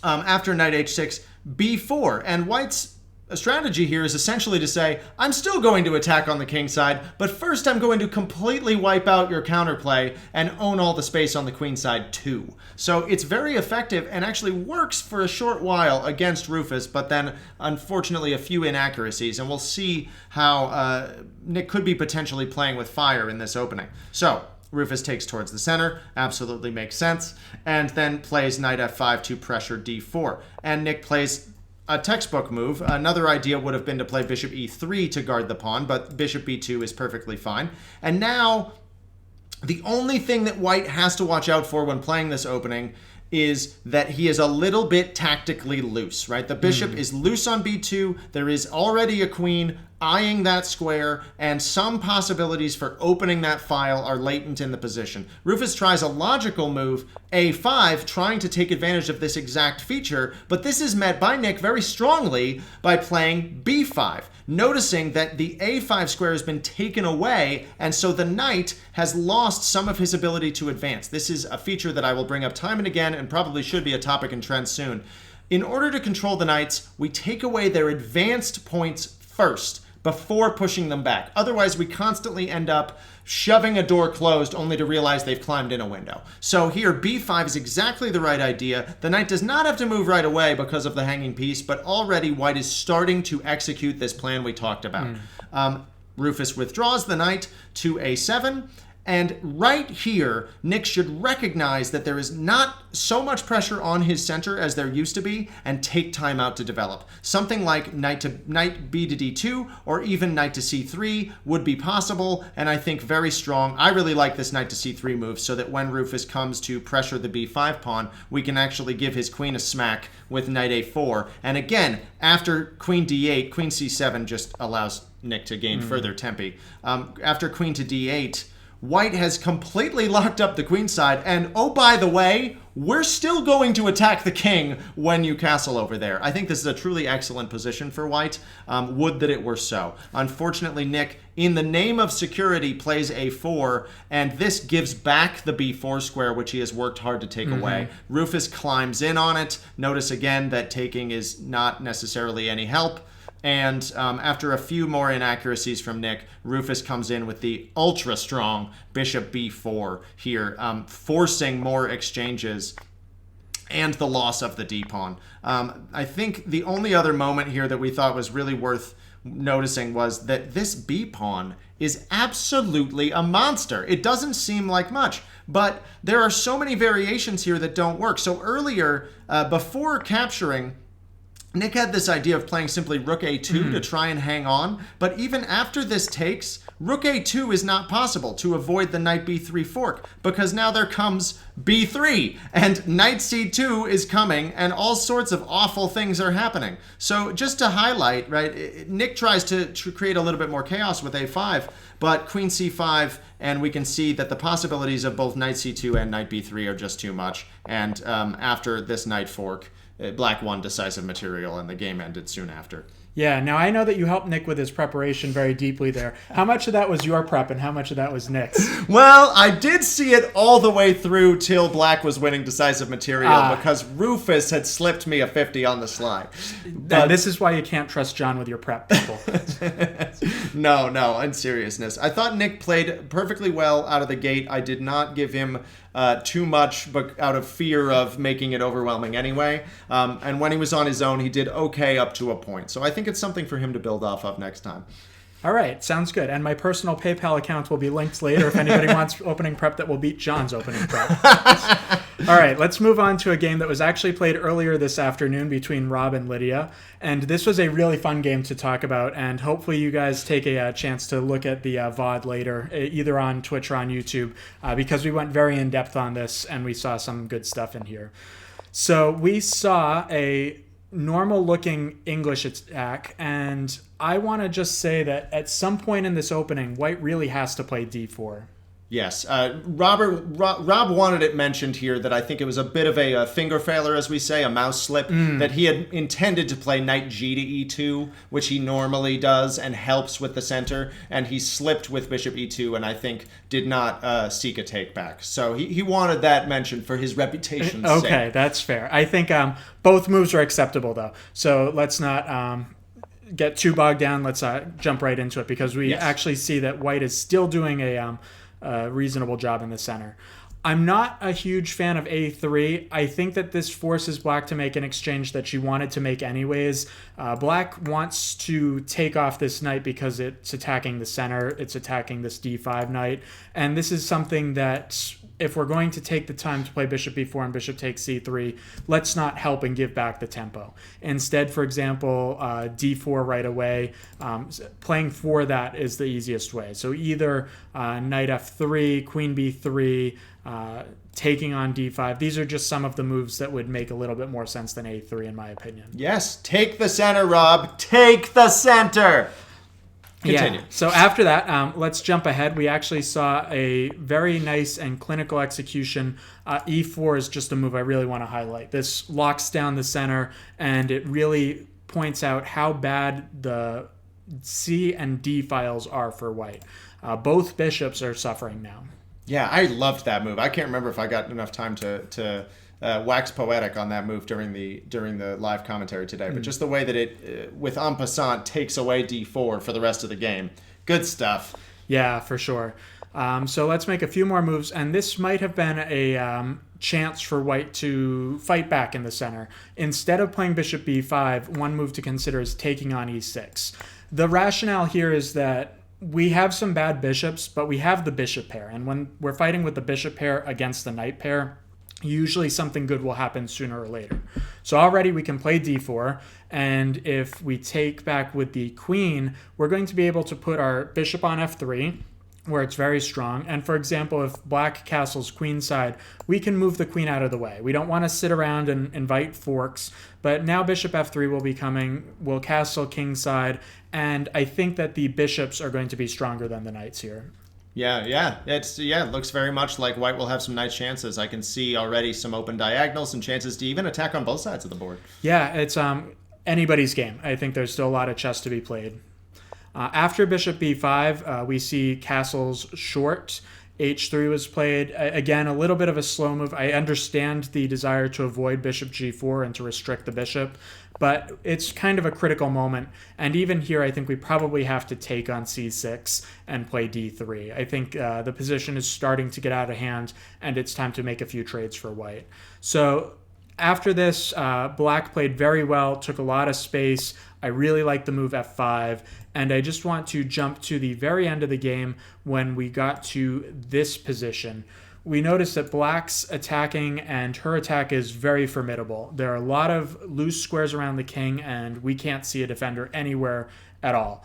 After knight h6, b4, and white's strategy here is essentially to say, I'm still going to attack on the king side, but first I'm going to completely wipe out your counterplay and own all the space on the queen side too. So it's very effective and actually works for a short while against Rufus, but then unfortunately a few inaccuracies, and we'll see how Nick could be potentially playing with fire in this opening. So Rufus takes towards the center, absolutely makes sense, and then plays knight f5 to pressure d4. And Nick plays a textbook move. Another idea would have been to play bishop e3 to guard the pawn, but bishop b2 is perfectly fine. And now, the only thing that white has to watch out for when playing this opening is that he is a little bit tactically loose, right? The bishop is loose on b2. There is already a queen eyeing that square, and some possibilities for opening that file are latent in the position. Rufus tries a logical move, a5, trying to take advantage of this exact feature, but this is met by Nick very strongly by playing b5, noticing that the a5 square has been taken away, and so the knight has lost some of his ability to advance. This is a feature that I will bring up time and again, and probably should be a topic in trend soon. In order to control the knights, we take away their advanced points first, before pushing them back. Otherwise, we constantly end up shoving a door closed only to realize they've climbed in a window. So here, b5 is exactly the right idea. The knight does not have to move right away because of the hanging piece, but already white is starting to execute this plan we talked about. Rufus withdraws the knight to a7, and right here, Nick should recognize that there is not so much pressure on his center as there used to be, and take time out to develop. Something like knight b to d2, or even knight to c3 would be possible, and I think very strong. I really like this knight to c3 move, so that when Rufus comes to pressure the b5 pawn, we can actually give his queen a smack with knight a4. And again, after queen d8, queen c7 just allows Nick to gain further tempi. After queen to d8, white has completely locked up the queen side, and oh, by the way, we're still going to attack the king when you castle over there. I think this is a truly excellent position for white. Would that it were so. Unfortunately, Nick, in the name of security, plays a4, and this gives back the b4 square, which he has worked hard to take away. Rufus climbs in on it. Notice again that taking is not necessarily any help. And after a few more inaccuracies from Nick, Rufus comes in with the ultra-strong bishop b4 here, forcing more exchanges and the loss of the d-pawn. I think the only other moment here that we thought was really worth noticing was that this b-pawn is absolutely a monster. It doesn't seem like much, but there are so many variations here that don't work. So earlier, before capturing, Nick had this idea of playing simply rook a2 to try and hang on, but even after this takes, rook a2 is not possible to avoid the knight b3 fork, because now there comes b3, and knight c2 is coming, and all sorts of awful things are happening. So just to highlight, right, Nick tries to create a little bit more chaos with a5, but queen c5, and we can see that the possibilities of both knight c2 and knight b3 are just too much, and after this knight fork, Black won decisive material, and the game ended soon after. Yeah, now I know that you helped Nick with his preparation very deeply there. How much of that was your prep and how much of that was Nick's? Well, I did see it all the way through till Black was winning decisive material because Rufus had slipped me a 50 on the sly. But this is why you can't trust John with your prep, people. No, in seriousness. I thought Nick played perfectly well out of the gate. I did not give him too much, but out of fear of making it overwhelming anyway. And when he was on his own, he did okay up to a point. So I think it's something for him to build off of next time. All right, sounds good. And my personal PayPal account will be linked later if anybody wants opening prep that will beat John's opening prep. All right, let's move on to a game that was actually played earlier this afternoon between Rob and Lydia. And this was a really fun game to talk about. And hopefully you guys take a chance to look at the VOD later, either on Twitch or on YouTube, because we went very in-depth on this and we saw some good stuff in here. So we saw a normal-looking English attack, and I want to just say that at some point in this opening, white really has to play d4. Yes. Rob wanted it mentioned here that I think it was a bit of a finger failure, as we say, a mouse slip, that he had intended to play knight g to e2, which he normally does and helps with the center, and he slipped with bishop e2 and I think did not seek a take back. So he wanted that mentioned for his reputation's sake. Okay, that's fair. I think both moves are acceptable, though. So let's not get too bogged down. Let's jump right into it, because we actually see that white is still doing a reasonable job in the center. I'm not a huge fan of a3. I think that this forces Black to make an exchange that she wanted to make anyways. Black wants to take off this knight because it's attacking the center. It's attacking this d5 knight. And this is something that, if we're going to take the time to play bishop b4 and bishop takes c3, let's not help and give back the tempo. Instead, for example, d4 right away, playing for that is the easiest way. So either knight f3, queen b3, taking on d5. These are just some of the moves that would make a little bit more sense than a3 in my opinion. Yes, take the center, Rob. Take the center! Continue. Yeah. So after that, let's jump ahead. We actually saw a very nice and clinical execution. E4 is just a move I really want to highlight. This locks down the center, and it really points out how bad the C and D files are for white. Both bishops are suffering now. Yeah, I loved that move. I can't remember if I got enough time to wax poetic on that move during the live commentary today, but just the way that it, with en passant, takes away d4 for the rest of the game. Good stuff. Yeah, for sure. So let's make a few more moves, and this might have been a chance for white to fight back in the center. Instead of playing bishop b5, one move to consider is taking on e6. The rationale here is that we have some bad bishops, but we have the bishop pair, and when we're fighting with the bishop pair against the knight pair, usually something good will happen sooner or later. So already we can play d4, and if we take back with the queen, we're going to be able to put our bishop on f3, where it's very strong. And for example, if black castles queenside, we can move the queen out of the way. We don't want to sit around and invite forks, but now bishop f3 will be coming, we'll castle kingside, and I think that the bishops are going to be stronger than the knights here. Yeah. It looks very much like white will have some nice chances. I can see already some open diagonals and chances to even attack on both sides of the board. Yeah, it's anybody's game. I think there's still a lot of chess to be played. After bishop b5, we see castles short. h3 was played. Again, a little bit of a slow move. I understand the desire to avoid bishop g4 and to restrict the bishop, but it's kind of a critical moment. And even here, I think we probably have to take on c6 and play d3. I think the position is starting to get out of hand, and it's time to make a few trades for white. So after this, black played very well, took a lot of space. I really like the move f5, and I just want to jump to the very end of the game when we got to this position. We noticed that black's attacking and her attack is very formidable. There are a lot of loose squares around the king, and we can't see a defender anywhere at all.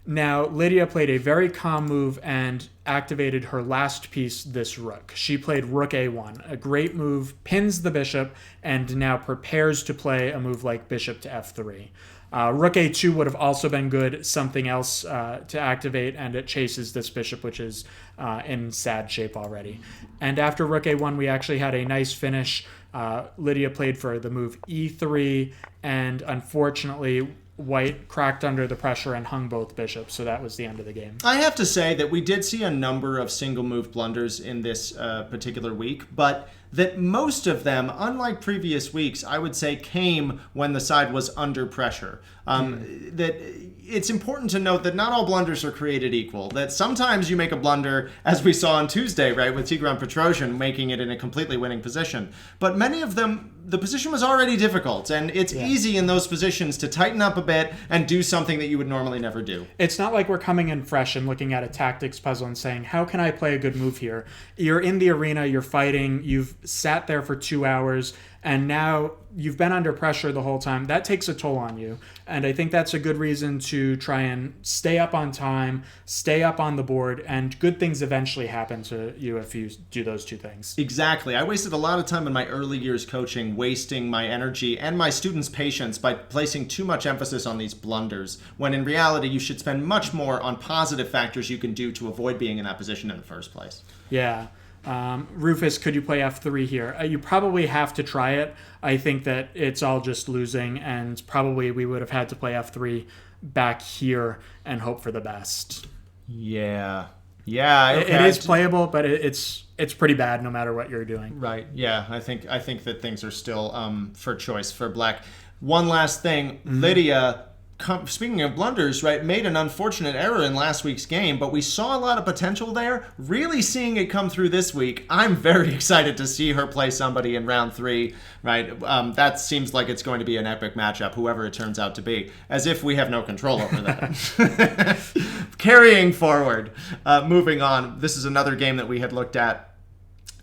Now, Lydia played a very calm move and activated her last piece, this rook. She played rook a1, a great move, pins the bishop, and now prepares to play a move like bishop to f3. Rook a2 would have also been good, something else to activate, and it chases this bishop, which is in sad shape already. And after rook a1, we actually had a nice finish. Lydia played for the move e3, and unfortunately, white cracked under the pressure and hung both bishops, so that was the end of the game. I have to say that we did see a number of single move blunders in this particular week, but that most of them, unlike previous weeks, I would say came when the side was under pressure. That it's important to note that not all blunders are created equal. That sometimes you make a blunder, as we saw on Tuesday, right, with Tigran Petrosian making it in a completely winning position. But many of them, the position was already difficult, and it's easy in those positions to tighten up a bit and do something that you would normally never do. It's not like we're coming in fresh and looking at a tactics puzzle and saying, how can I play a good move here? You're in the arena, you're fighting, you've sat there for 2 hours, and now you've been under pressure the whole time. That takes a toll on you. And I think that's a good reason to try and stay up on time, stay up on the board, and good things eventually happen to you if you do those two things. Exactly. I wasted a lot of time in my early years coaching, wasting my energy and my students' patience by placing too much emphasis on these blunders, when in reality you should spend much more on positive factors you can do to avoid being in that position in the first place. Yeah. Rufus, could you play f3 here? You probably have to try it. I think that it's all just losing, and probably we would have had to play f3 back here and hope for the best. Yeah. Okay. It is playable, but it's pretty bad no matter what you're doing. Right. Yeah. I think that things are still for choice for black. One last thing, Lydia. Speaking of blunders, right, made an unfortunate error in last week's game, but we saw a lot of potential there. Really seeing it come through this week. I'm very excited to see her play somebody in round 3, right? That seems like it's going to be an epic matchup, whoever it turns out to be, as if we have no control over that. Carrying forward, moving on. This is another game that we had looked at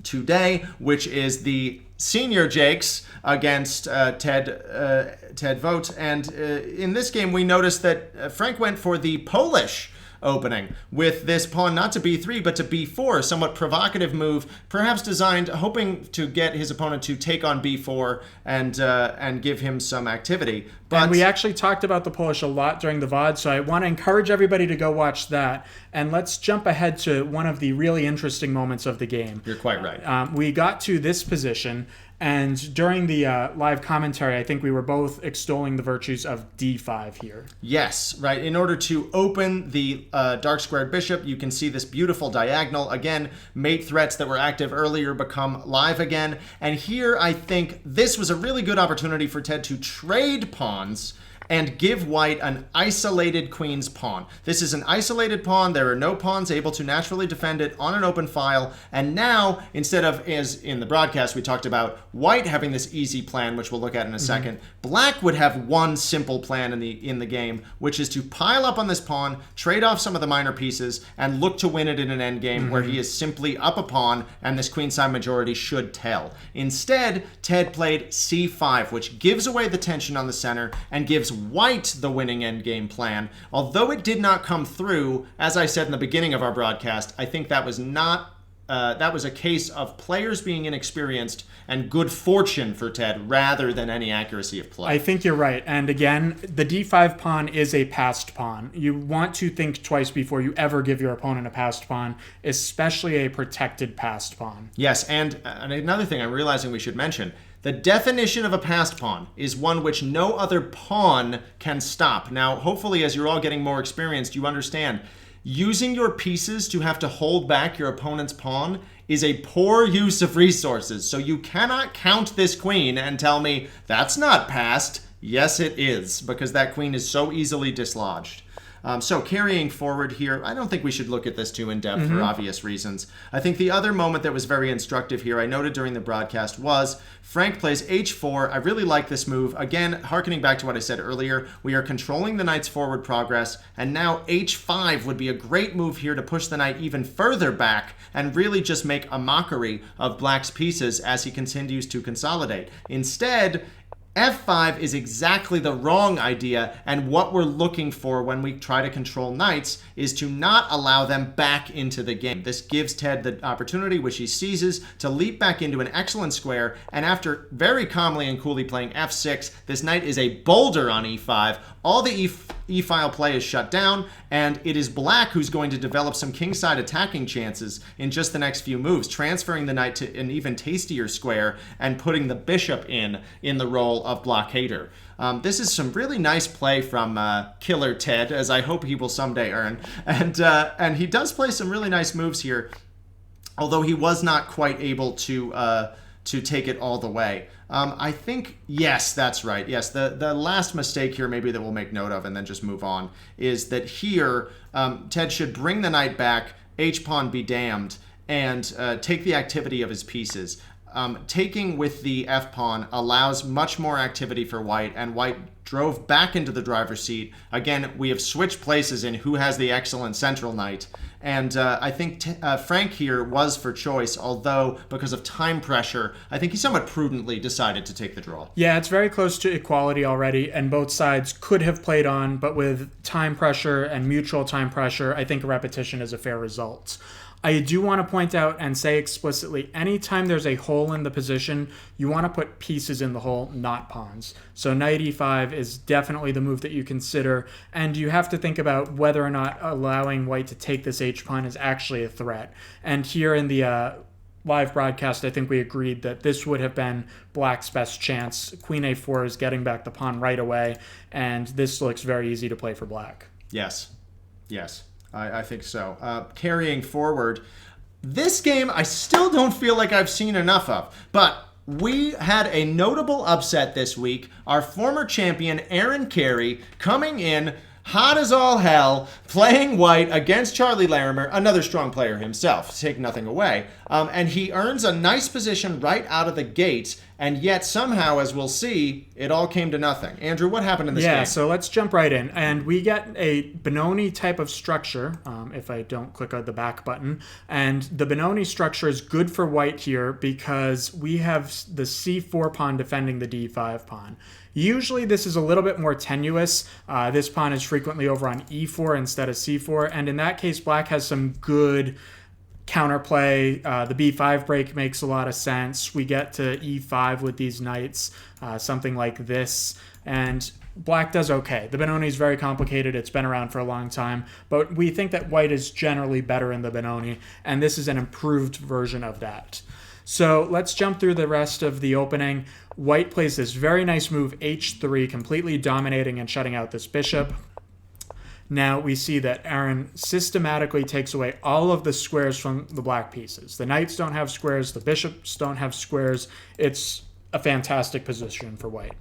today, which is the Senior Jakes against Ted Vogt. And in this game, we noticed that Frank went for the Polish opening with this pawn not to b3 but to b4, a somewhat provocative move, perhaps designed, hoping to get his opponent to take on b4 and give him some activity. But and we actually talked about the Polish a lot during the VOD, so I want to encourage everybody to go watch that. And let's jump ahead to one of the really interesting moments of the game. You're quite right. We got to this position, and during the live commentary, I think we were both extolling the virtues of d5 here. Yes, right. In order to open the dark squared bishop, you can see this beautiful diagonal. Again, mate threats that were active earlier become live again. And here, I think this was a really good opportunity for Ted to trade pawns and give white an isolated queen's pawn. This is an isolated pawn. There are no pawns able to naturally defend it on an open file. And now, instead of, as in the broadcast, we talked about white having this easy plan, which we'll look at in a second, black would have one simple plan in the game, which is to pile up on this pawn, trade off some of the minor pieces, and look to win it in an endgame where he is simply up a pawn, and this queenside majority should tell. Instead, Ted played c5, which gives away the tension on the center and gives white the winning endgame plan. Although it did not come through, as I said in the beginning of our broadcast, I think that was not that was a case of players being inexperienced and good fortune for Ted rather than any accuracy of play. I think you're right. And again, the d5 pawn is a passed pawn. You want to think twice before you ever give your opponent a passed pawn, especially a protected passed pawn. Yes, and another thing I'm realizing we should mention, the definition of a passed pawn is one which no other pawn can stop. Now, hopefully, as you're all getting more experienced, you understand using your pieces to have to hold back your opponent's pawn is a poor use of resources. So you cannot count this queen and tell me, that's not passed. Yes, it is, because that queen is so easily dislodged. So carrying forward here, I don't think we should look at this too in depth for obvious reasons. I think the other moment that was very instructive here, I noted during the broadcast, was Frank plays h4. I really like this move. Again, hearkening back to what I said earlier, we are controlling the knight's forward progress, and now h5 would be a great move here to push the knight even further back and really just make a mockery of black's pieces as he continues to consolidate. Instead, f5 is exactly the wrong idea, and what we're looking for when we try to control knights is to not allow them back into the game. This gives Ted the opportunity, which he seizes, to leap back into an excellent square, and after very calmly and coolly playing f6, this knight is a boulder on e5. All the e-file play is shut down, and it is black who's going to develop some kingside attacking chances in just the next few moves, transferring the knight to an even tastier square and putting the bishop in the role of blockader. This is some really nice play from Killer Ted, as I hope he will someday earn. And he does play some really nice moves here, although he was not quite able to take it all the way. I think, yes, that's right. Yes, the last mistake here maybe that we'll make note of and then just move on is that here Ted should bring the knight back, h-pawn be damned, and take the activity of his pieces. Taking with the f-pawn allows much more activity for white, and white drove back into the driver's seat. Again, we have switched places in who has the excellent central knight, and I think Frank here was for choice, although because of time pressure, I think he somewhat prudently decided to take the draw. Yeah, it's very close to equality already, and both sides could have played on, but with time pressure and mutual time pressure, I think a repetition is a fair result. I do want to point out and say explicitly, anytime there's a hole in the position, you want to put pieces in the hole, not pawns. So knight e5 is definitely the move that you consider, and you have to think about whether or not allowing white to take this h-pawn is actually a threat. And here in the live broadcast, I think we agreed that this would have been black's best chance. Queen a4 is getting back the pawn right away, and this looks very easy to play for black. Yes. I think so. Carrying forward, this game I still don't feel like I've seen enough of, but we had a notable upset this week. Our former champion, Aaron Carey, coming in hot as all hell, playing white against Charlie Larimer, another strong player himself, to take nothing away. And he earns a nice position right out of the gate, and yet somehow, as we'll see, it all came to nothing. Andrew, what happened in this game? Yeah, so let's jump right in. And we get a Benoni type of structure, if I don't click on the back button. And the Benoni structure is good for white here because we have the c4 pawn defending the d5 pawn. Usually this is a little bit more tenuous. This pawn is frequently over on e4 instead of c4. And in that case, black has some good counterplay. The b5 break makes a lot of sense. We get to e5 with these knights, something like this, and black does okay. The Benoni is very complicated. It's been around for a long time, but we think that white is generally better in the Benoni, and this is an improved version of that. So let's jump through the rest of the opening. White plays this very nice move, h3, completely dominating and shutting out this bishop. Now we see that Aaron systematically takes away all of the squares from the black pieces. The knights don't have squares, the bishops don't have squares. It's a fantastic position for white.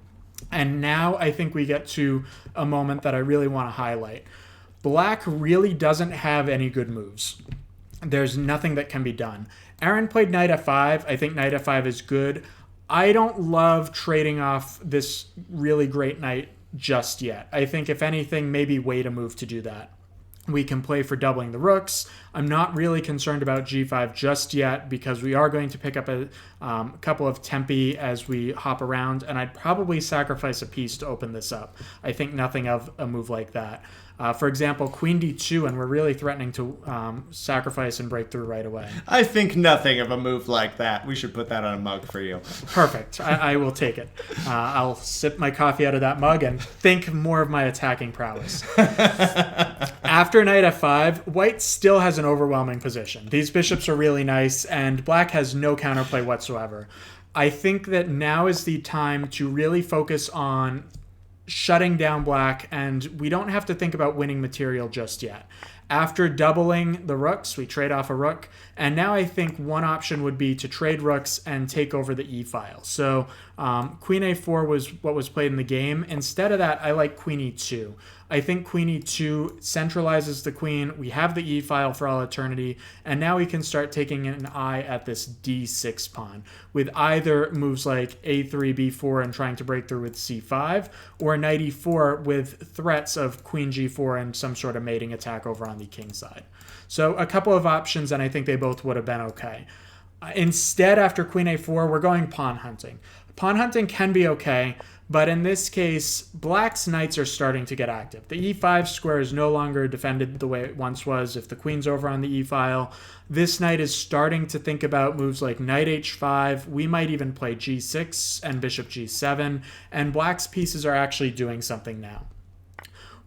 And now I think we get to a moment that I really want to highlight. Black really doesn't have any good moves. There's nothing that can be done. Aaron played knight f5. I think knight f5 is good. I don't love trading off this really great knight just yet. I think if anything, maybe wait a move to do that. We can play for doubling the rooks. I'm not really concerned about g5 just yet because we are going to pick up a couple of tempi as we hop around, and I'd probably sacrifice a piece to open this up. I think nothing of a move like that. For example, queen d2, and we're really threatening to sacrifice and break through right away. I think nothing of a move like that. We should put that on a mug for you. Perfect. I will take it. I'll sip my coffee out of that mug and think more of my attacking prowess. After knight f5, white still has an overwhelming position. These bishops are really nice, and black has no counterplay whatsoever. I think that now is the time to really focus on shutting down black, and we don't have to think about winning material just yet. After doubling the rooks, we trade off a rook, and now I think one option would be to trade rooks and take over the e-file. So queen a4 was what was played in the game. Instead of that, I like queen e2. I think queen e2 centralizes the queen. We have the e-file for all eternity, and now we can start taking an eye at this d6 pawn with either moves like a3, b4 and trying to break through with c5, or knight e4 with threats of queen g4 and some sort of mating attack over on the king side. So a couple of options, and I think they both would have been okay. Instead, after queen a4, we're going pawn hunting. Pawn hunting can be okay, but in this case, black's knights are starting to get active. The e5 square is no longer defended the way it once was if the queen's over on the e-file. This knight is starting to think about moves like knight h5. We might even play g6 and bishop g7, and black's pieces are actually doing something now.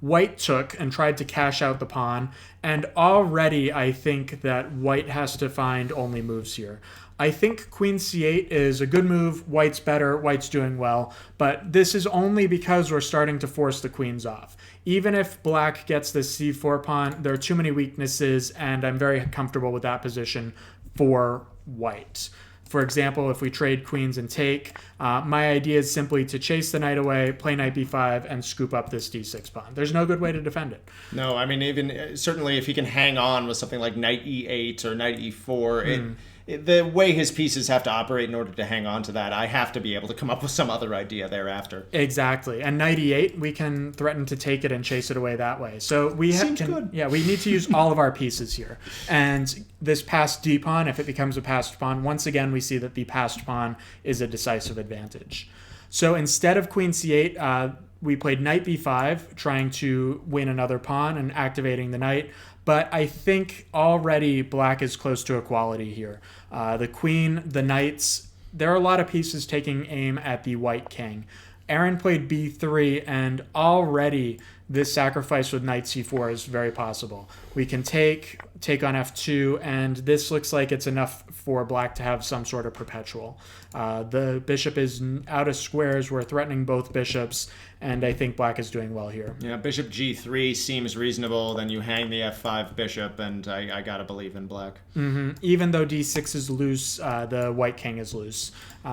White took and tried to cash out the pawn, and already I think that white has to find only moves here. I think queen c8 is a good move. White's better. White's doing well. But this is only because we're starting to force the queens off. Even if black gets this c4 pawn, there are too many weaknesses, and I'm very comfortable with that position for white. For example, if we trade queens and take, my idea is simply to chase the knight away, play knight b5, and scoop up this d6 pawn. There's no good way to defend it. No, I mean, even certainly if he can hang on with something like knight e8 or knight e4, the way his pieces have to operate in order to hang on to that, I have to be able to come up with some other idea thereafter. Exactly. And knight e8, we can threaten to take it and chase it away that way. So we Seems good. Yeah, we need to use all of our pieces here. And this passed d pawn, if it becomes a passed pawn, once again we see that the passed pawn is a decisive advantage. So instead of queen c8, we played knight b5, trying to win another pawn and activating the knight. But I think already black is close to equality here. The queen, the knights, there are a lot of pieces taking aim at the white king. Aaron played b3, and already this sacrifice with knight c4 is very possible. We can take on f2, and this looks like it's enough for black to have some sort of perpetual. The bishop is out of squares. We're threatening both bishops, and I think black is doing well here. Yeah, bishop g3 seems reasonable. Then you hang the f5 bishop, and I gotta believe in black. Even though d6 is loose, the white king is loose.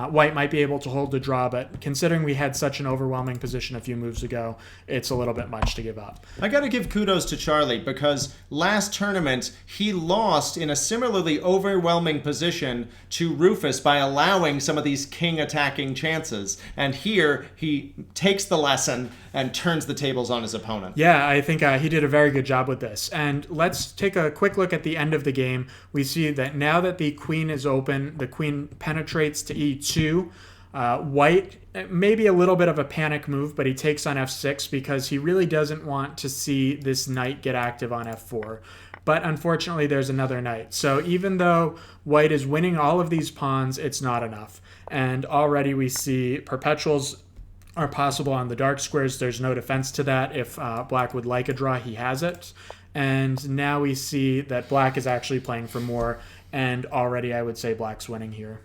White might be able to hold the draw, but considering we had such an overwhelming position a few moves ago, it's a little bit much to give up. I got to give kudos to Charlie because last tournament he lost in a similarly overwhelming position to Rufus by allowing some of these king attacking chances. And here he takes the lesson and turns the tables on his opponent. Yeah, I think he did a very good job with this. And let's take a quick look at the end of the game. We see that now that the queen is open, the queen penetrates to e2. White, maybe a little bit of a panic move, but he takes on f6 because he really doesn't want to see this knight get active on f4. But unfortunately, there's another knight. So even though White is winning all of these pawns, it's not enough. And already we see perpetuals are possible on the dark squares. There's no defense to that. If Black would like a draw, he has it. And now we see that Black is actually playing for more, and already I would say Black's winning here.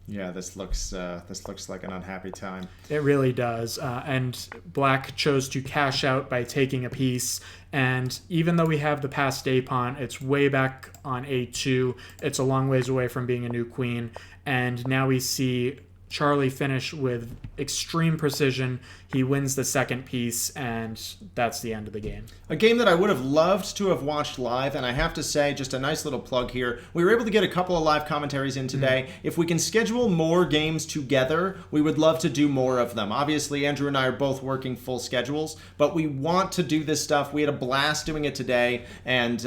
Yeah, this looks like an unhappy time. It really does. And Black chose to cash out by taking a piece. And even though we have the passed a pawn, it's way back on a2. It's a long ways away from being a new queen. And now we see Charlie finish with extreme precision. He wins the second piece, and that's the end of the game. A game that I would have loved to have watched live, and I have to say, just a nice little plug here, we were able to get a couple of live commentaries in today. If we can schedule more games together, we would love to do more of them. Obviously, Andrew and I are both working full schedules, but we want to do this stuff. We had a blast doing it today, and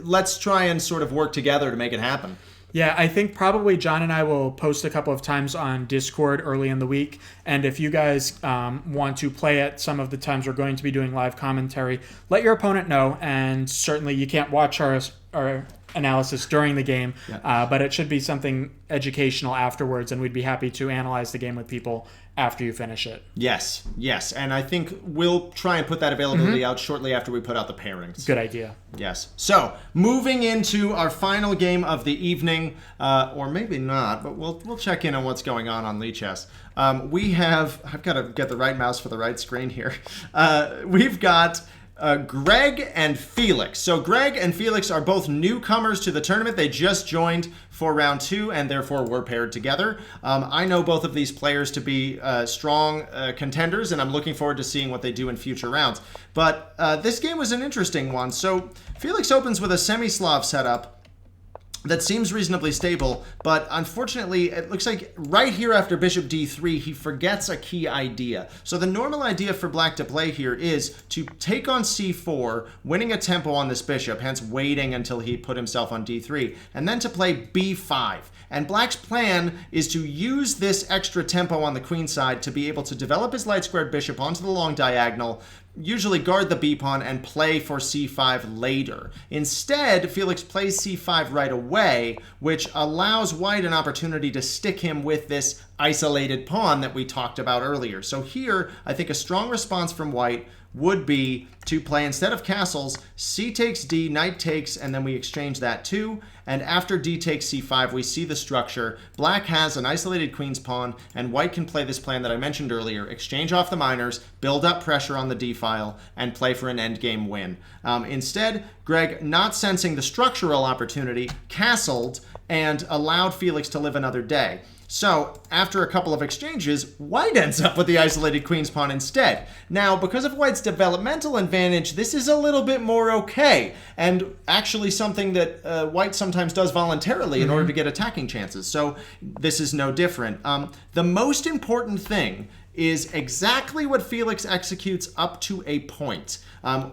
let's try and sort of work together to make it happen. Yeah, I think probably John and I will post a couple of times on Discord early in the week. And if you guys want to play it some of the times we're going to be doing live commentary, let your opponent know. And certainly you can't watch our analysis during the game, but it should be something educational afterwards. And we'd be happy to analyze the game with people after you finish it. Yes. And I think we'll try and put that availability out shortly after we put out the pairings. Good idea. Yes. So, moving into our final game of the evening, or maybe not, but we'll check in on what's going on Lee Chess. I've got to get the right mouse for the right screen here. We've got Greg and Felix. So Greg and Felix are both newcomers to the tournament. They just joined for round 2 and therefore were paired together. I know both of these players to be strong contenders, and I'm looking forward to seeing what they do in future rounds. But this game was an interesting one. So Felix opens with a semi-Slav setup that seems reasonably stable, but unfortunately, it looks like right here after bishop d3, he forgets a key idea. So the normal idea for Black to play here is to take on c4, winning a tempo on this bishop, hence waiting until he put himself on d3, and then to play b5. And Black's plan is to use this extra tempo on the queen side to be able to develop his light-squared bishop onto the long diagonal, usually guard the b-pawn, and play for c5 later. Instead, Felix plays c5 right away, which allows White an opportunity to stick him with this isolated pawn that we talked about earlier. So here, I think a strong response from White would be to play, instead of castles, c takes d, knight takes, and then we exchange that too. And after d takes c5, we see the structure. Black has an isolated queen's pawn, and White can play this plan that I mentioned earlier, exchange off the minors, build up pressure on the d file, and play for an endgame win. Instead, Greg, not sensing the structural opportunity, castled and allowed Felix to live another day. So, after a couple of exchanges, White ends up with the isolated queen's pawn instead. Now, because of White's developmental advantage, this is a little bit more okay, and actually something that White sometimes does voluntarily in order to get attacking chances. So, this is no different. The most important thing is exactly what Felix executes up to a point.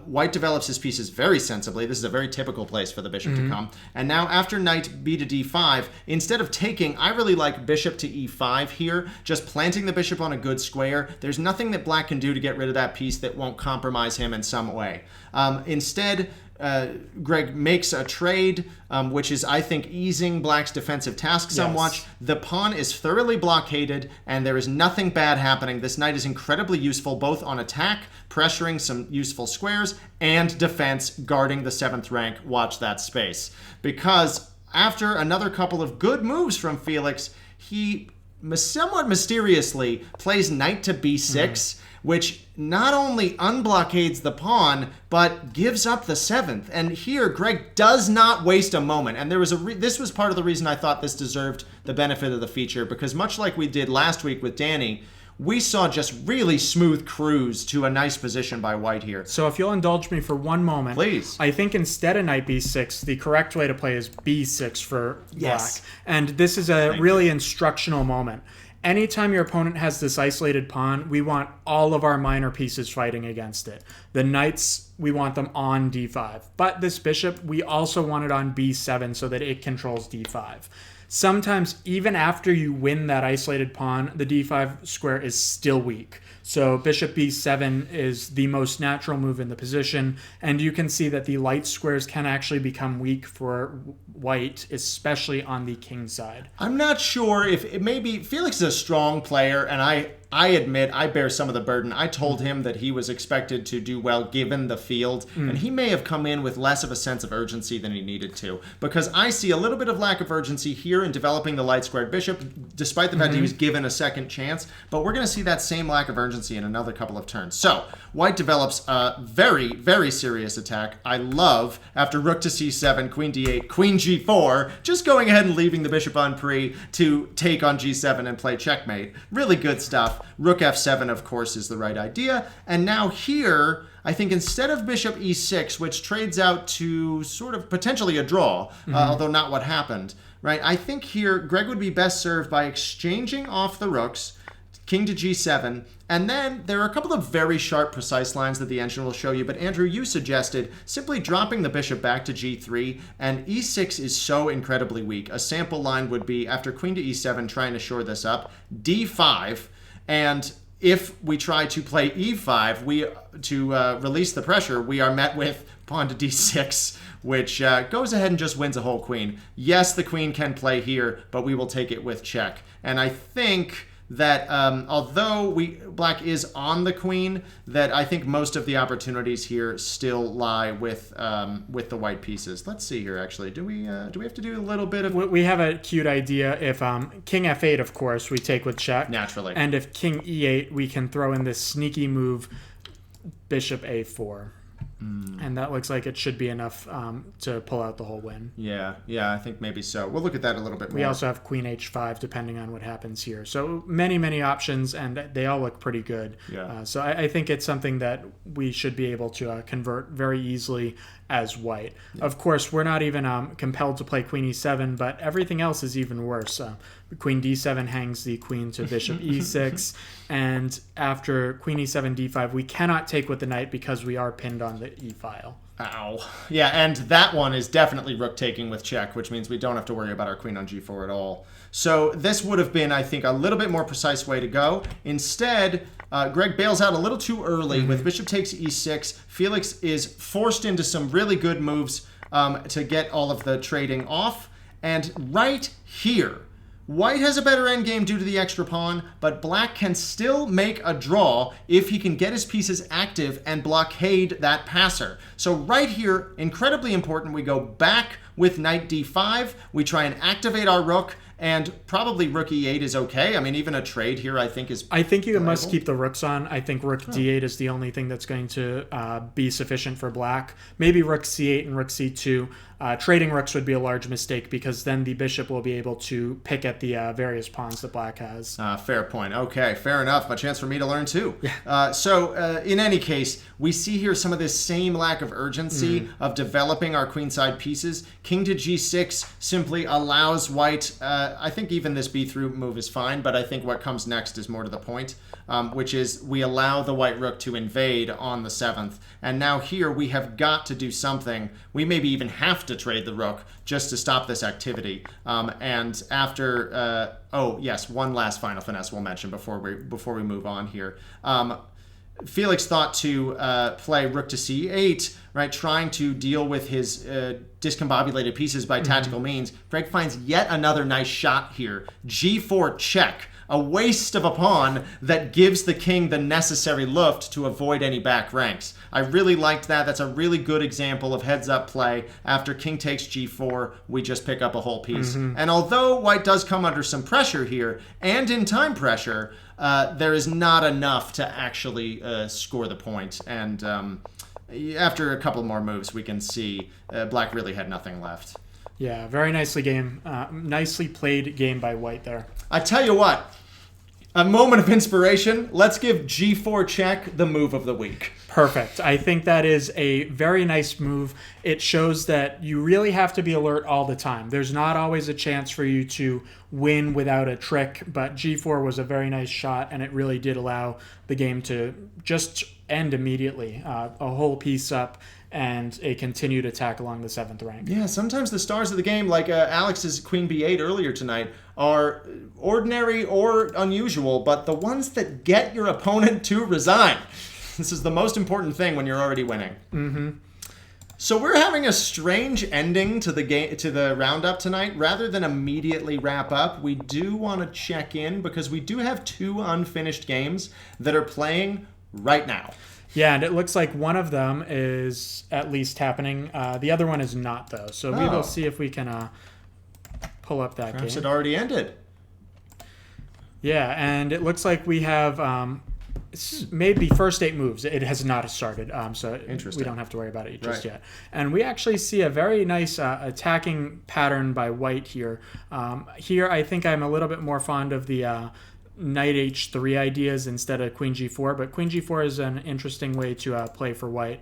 White develops his pieces very sensibly. This is a very typical place for the bishop to come. And now after knight b to d5, instead of taking, I really like bishop to e5 here, just planting the bishop on a good square. There's nothing that Black can do to get rid of that piece that won't compromise him in some way. Instead, Greg makes a trade, which is, I think, easing Black's defensive task somewhat. Yes. The pawn is thoroughly blockaded, and there is nothing bad happening. This knight is incredibly useful, both on attack, pressuring some useful squares, and defense, guarding the 7th rank. Watch that space. Because after another couple of good moves from Felix, he somewhat mysteriously plays knight to b6, which not only unblockades the pawn, but gives up the 7th. And here, Greg does not waste a moment. And there was this was part of the reason I thought this deserved the benefit of the feature, because much like we did last week with Danny, we saw just really smooth cruise to a nice position by white here. So if you'll indulge me for one moment, Please. I think instead of knight b6, the correct way to play is b6 for Yes. black. And this is a really instructional moment. Anytime your opponent has this isolated pawn, we want all of our minor pieces fighting against it. The knights, we want them on d5. But this bishop, we also want it on b7 so that it controls d5. Sometimes, even after you win that isolated pawn, the d5 square is still weak. So bishop b7 is the most natural move in the position, and you can see that the light squares can actually become weak for white, especially on the king side. I'm not sure if it may be Felix is a strong player, and I admit I bear some of the burden. I told him that he was expected to do well given the field, and he may have come in with less of a sense of urgency than he needed to, because I see a little bit of lack of urgency here in developing the light squared bishop, despite the fact that he was given a second chance. But we're going to see that same lack of urgency in another couple of turns. So white develops a very, very serious attack. I love, after rook to c7, queen d8, queen g4, just going ahead and leaving the bishop on pre to take on g7 and play checkmate. Really good stuff. Rook f7, of course, is the right idea. And now here, I think instead of bishop e6, which trades out to sort of potentially a draw, although not what happened, right? I think here Greg would be best served by exchanging off the rooks, king to g7, and then there are a couple of very sharp, precise lines that the engine will show you. But Andrew, you suggested simply dropping the bishop back to g3, and e6 is so incredibly weak. A sample line would be, after queen to e7, trying to shore this up, d5, and if we try to play e5, to release the pressure, we are met with pawn to d6, which goes ahead and just wins a whole queen. Yes, the queen can play here, but we will take it with check. And I think that although black is on the queen, that I think most of the opportunities here still lie with the white pieces. Let's see here. Actually, do we have to do a little bit of? We have a cute idea. If king f8, of course, we take with check Naturally, and if king e8, we can throw in this sneaky move, bishop a4. And that looks like it should be enough to pull out the whole win. Yeah, I think maybe so. We'll look at that a little bit more. We also have queen h5, depending on what happens here. So many options, and they all look pretty good. Yeah. So I think it's something that we should be able to convert very easily as white. Yeah. Of course, we're not even compelled to play queen e7, but everything else is even worse. Queen d7 hangs the queen to bishop e6, and after queen e7, d5, we cannot take with the knight because we are pinned on the e-file. Ow. Yeah, and that one is definitely rook taking with check, which means we don't have to worry about our queen on g4 at all. So this would have been, I think, a little bit more precise way to go. Instead, Greg bails out a little too early with bishop takes e6. Felix is forced into some really good moves to get all of the trading off. And right here, white has a better endgame due to the extra pawn, but black can still make a draw if he can get his pieces active and blockade that passer. So right here, incredibly important, we go back with knight d5. We try and activate our rook, and probably rook e8 is okay. I mean, even a trade here, I think, is I think you must keep the rooks on. I think rook d8 is the only thing that's going to be sufficient for black. Maybe rook c8 and rook c2. Trading rooks would be a large mistake because then the bishop will be able to pick at the various pawns that black has. Fair point. Okay, fair enough. A chance for me to learn too. So in any case, we see here some of this same lack of urgency of developing our queenside pieces. King to g6 simply allows white, I think even this b-through move is fine, but I think what comes next is more to the point, which is we allow the white rook to invade on the 7th. And now here we have got to do something. We maybe even have to trade the rook just to stop this activity. And after, oh yes, one last final finesse we'll mention before we move on here. Felix thought to play rook to c8, right, trying to deal with his discombobulated pieces by tactical means. Greg finds yet another nice shot here. g4 check. a waste of a pawn that gives the king the necessary luft to avoid any back ranks. I really liked that. That's a really good example of heads-up play. After king takes g4, we just pick up a whole piece. And although white does come under some pressure here, and in time pressure, there is not enough to actually score the point. And after a couple more moves, we can see black really had nothing left. Yeah, very nicely played game by white there. I tell you what, a moment of inspiration. Let's give g4 check the move of the week. Perfect. I think that is a very nice move. It shows that you really have to be alert all the time. There's not always a chance for you to win without a trick, but g4 was a very nice shot, and it really did allow the game to just end immediately. A whole piece up and a continued attack along the 7th rank. Yeah, sometimes the stars of the game, like Alex's queen b8 earlier tonight, are ordinary or unusual, but the ones that get your opponent to resign. This is the most important thing when you're already winning. Mm-hmm. So we're having a strange ending to the game, to the roundup tonight. Rather than immediately wrap up, we do want to check in because we do have 2 unfinished games that are playing right now. Yeah, and it looks like one of them is at least happening. The other one is not, though. So we will see if we can pull up that Perhaps game. it already ended. Yeah, and it looks like we have made the first 8 moves. It has not started, so we don't have to worry about it just yet. And we actually see a very nice attacking pattern by white here. Here, I think I'm a little bit more fond of the knight h3 ideas instead of queen g4, but queen g4 is an interesting way to play for white.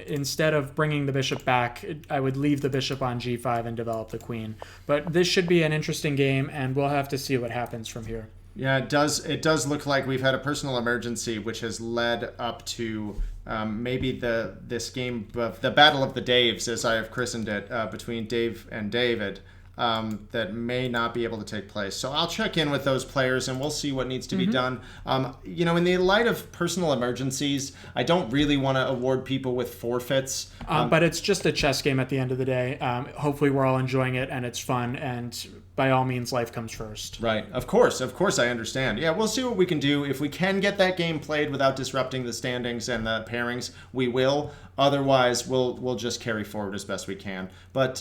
Instead of bringing the bishop back, I would leave the bishop on g5 and develop the queen. But this should be an interesting game, and we'll have to see what happens from here. Yeah, it does. It does look like we've had a personal emergency, which has led up to maybe this game, the Battle of the Daves, as I have christened it, between Dave and David, that may not be able to take place. So I'll check in with those players, and we'll see what needs to be done. In the light of personal emergencies, I don't really want to award people with forfeits. But it's just a chess game at the end of the day. Hopefully, we're all enjoying it, and it's fun, and by all means, life comes first. Right. Of course, I understand. Yeah, we'll see what we can do. If we can get that game played without disrupting the standings and the pairings, we will. Otherwise, we'll just carry forward as best we can. But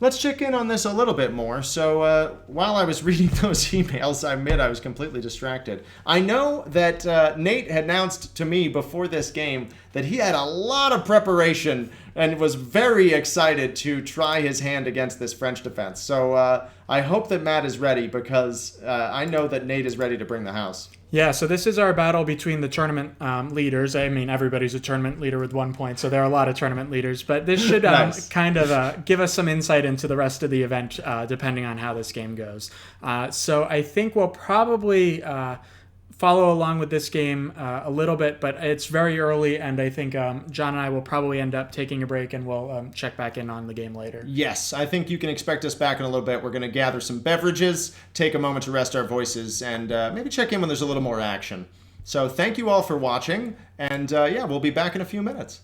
let's check in on this a little bit more. So while I was reading those emails, I admit I was completely distracted. I know that Nate had announced to me before this game that he had a lot of preparation and was very excited to try his hand against this French defense. So I hope that Matt is ready because I know that Nate is ready to bring the house. Yeah, so this is our battle between the tournament leaders. I mean, everybody's a tournament leader with 1 point, so there are a lot of tournament leaders. But this should Nice. kind of give us some insight into the rest of the event, depending on how this game goes. So I think we'll probably follow along with this game a little bit, but it's very early, and I think John and I will probably end up taking a break, and we'll check back in on the game later. Yes, I think you can expect us back in a little bit. We're going to gather some beverages, take a moment to rest our voices, and maybe check in when there's a little more action. So thank you all for watching, and we'll be back in a few minutes.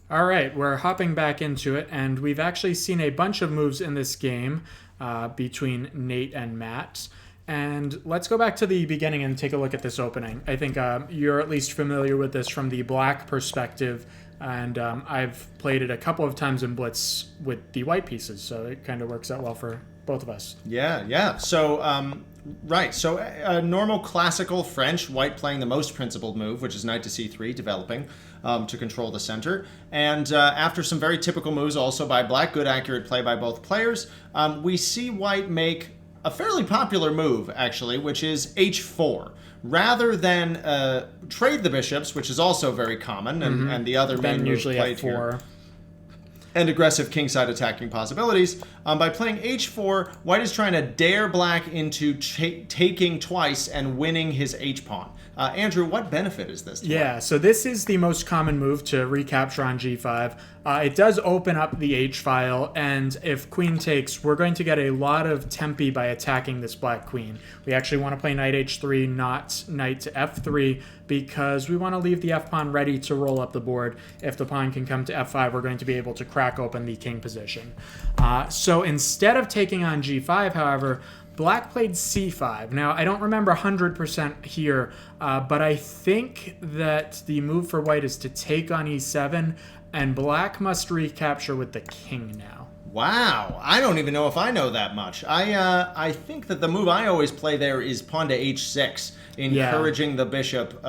All right, we're hopping back into it, and we've actually seen a bunch of moves in this game between Nate and Matt. And let's go back to the beginning and take a look at this opening. I think you're at least familiar with this from the black perspective, and I've played it a couple of times in Blitz with the white pieces, so it kind of works out well for both of us. Yeah. So, right. So, a normal classical French, white playing the most principled move, which is knight to c3, developing to control the center. And after some very typical moves also by black, good accurate play by both players, we see white make a fairly popular move, actually, which is h4. Rather than trade the bishops, which is also very common, and the other main move usually played f4. here, and aggressive kingside attacking possibilities. By playing h4, white is trying to dare black into taking twice and winning his h-pawn. Andrew, what benefit is this to Yeah, so this is the most common move to recapture on g5. It does open up the h-file, and if queen takes, we're going to get a lot of tempi by attacking this black queen. We actually want to play knight h3, not knight to f3, because we want to leave the f-pawn ready to roll up the board. If the pawn can come to f5, we're going to be able to crack open the king position. So instead of taking on g5, however, black played c5. Now, I don't remember 100% here, but I think that the move for white is to take on e7, and black must recapture with the king now. Wow, I don't even know if I know that much. I think that the move I always play there is pawn to h6, encouraging the bishop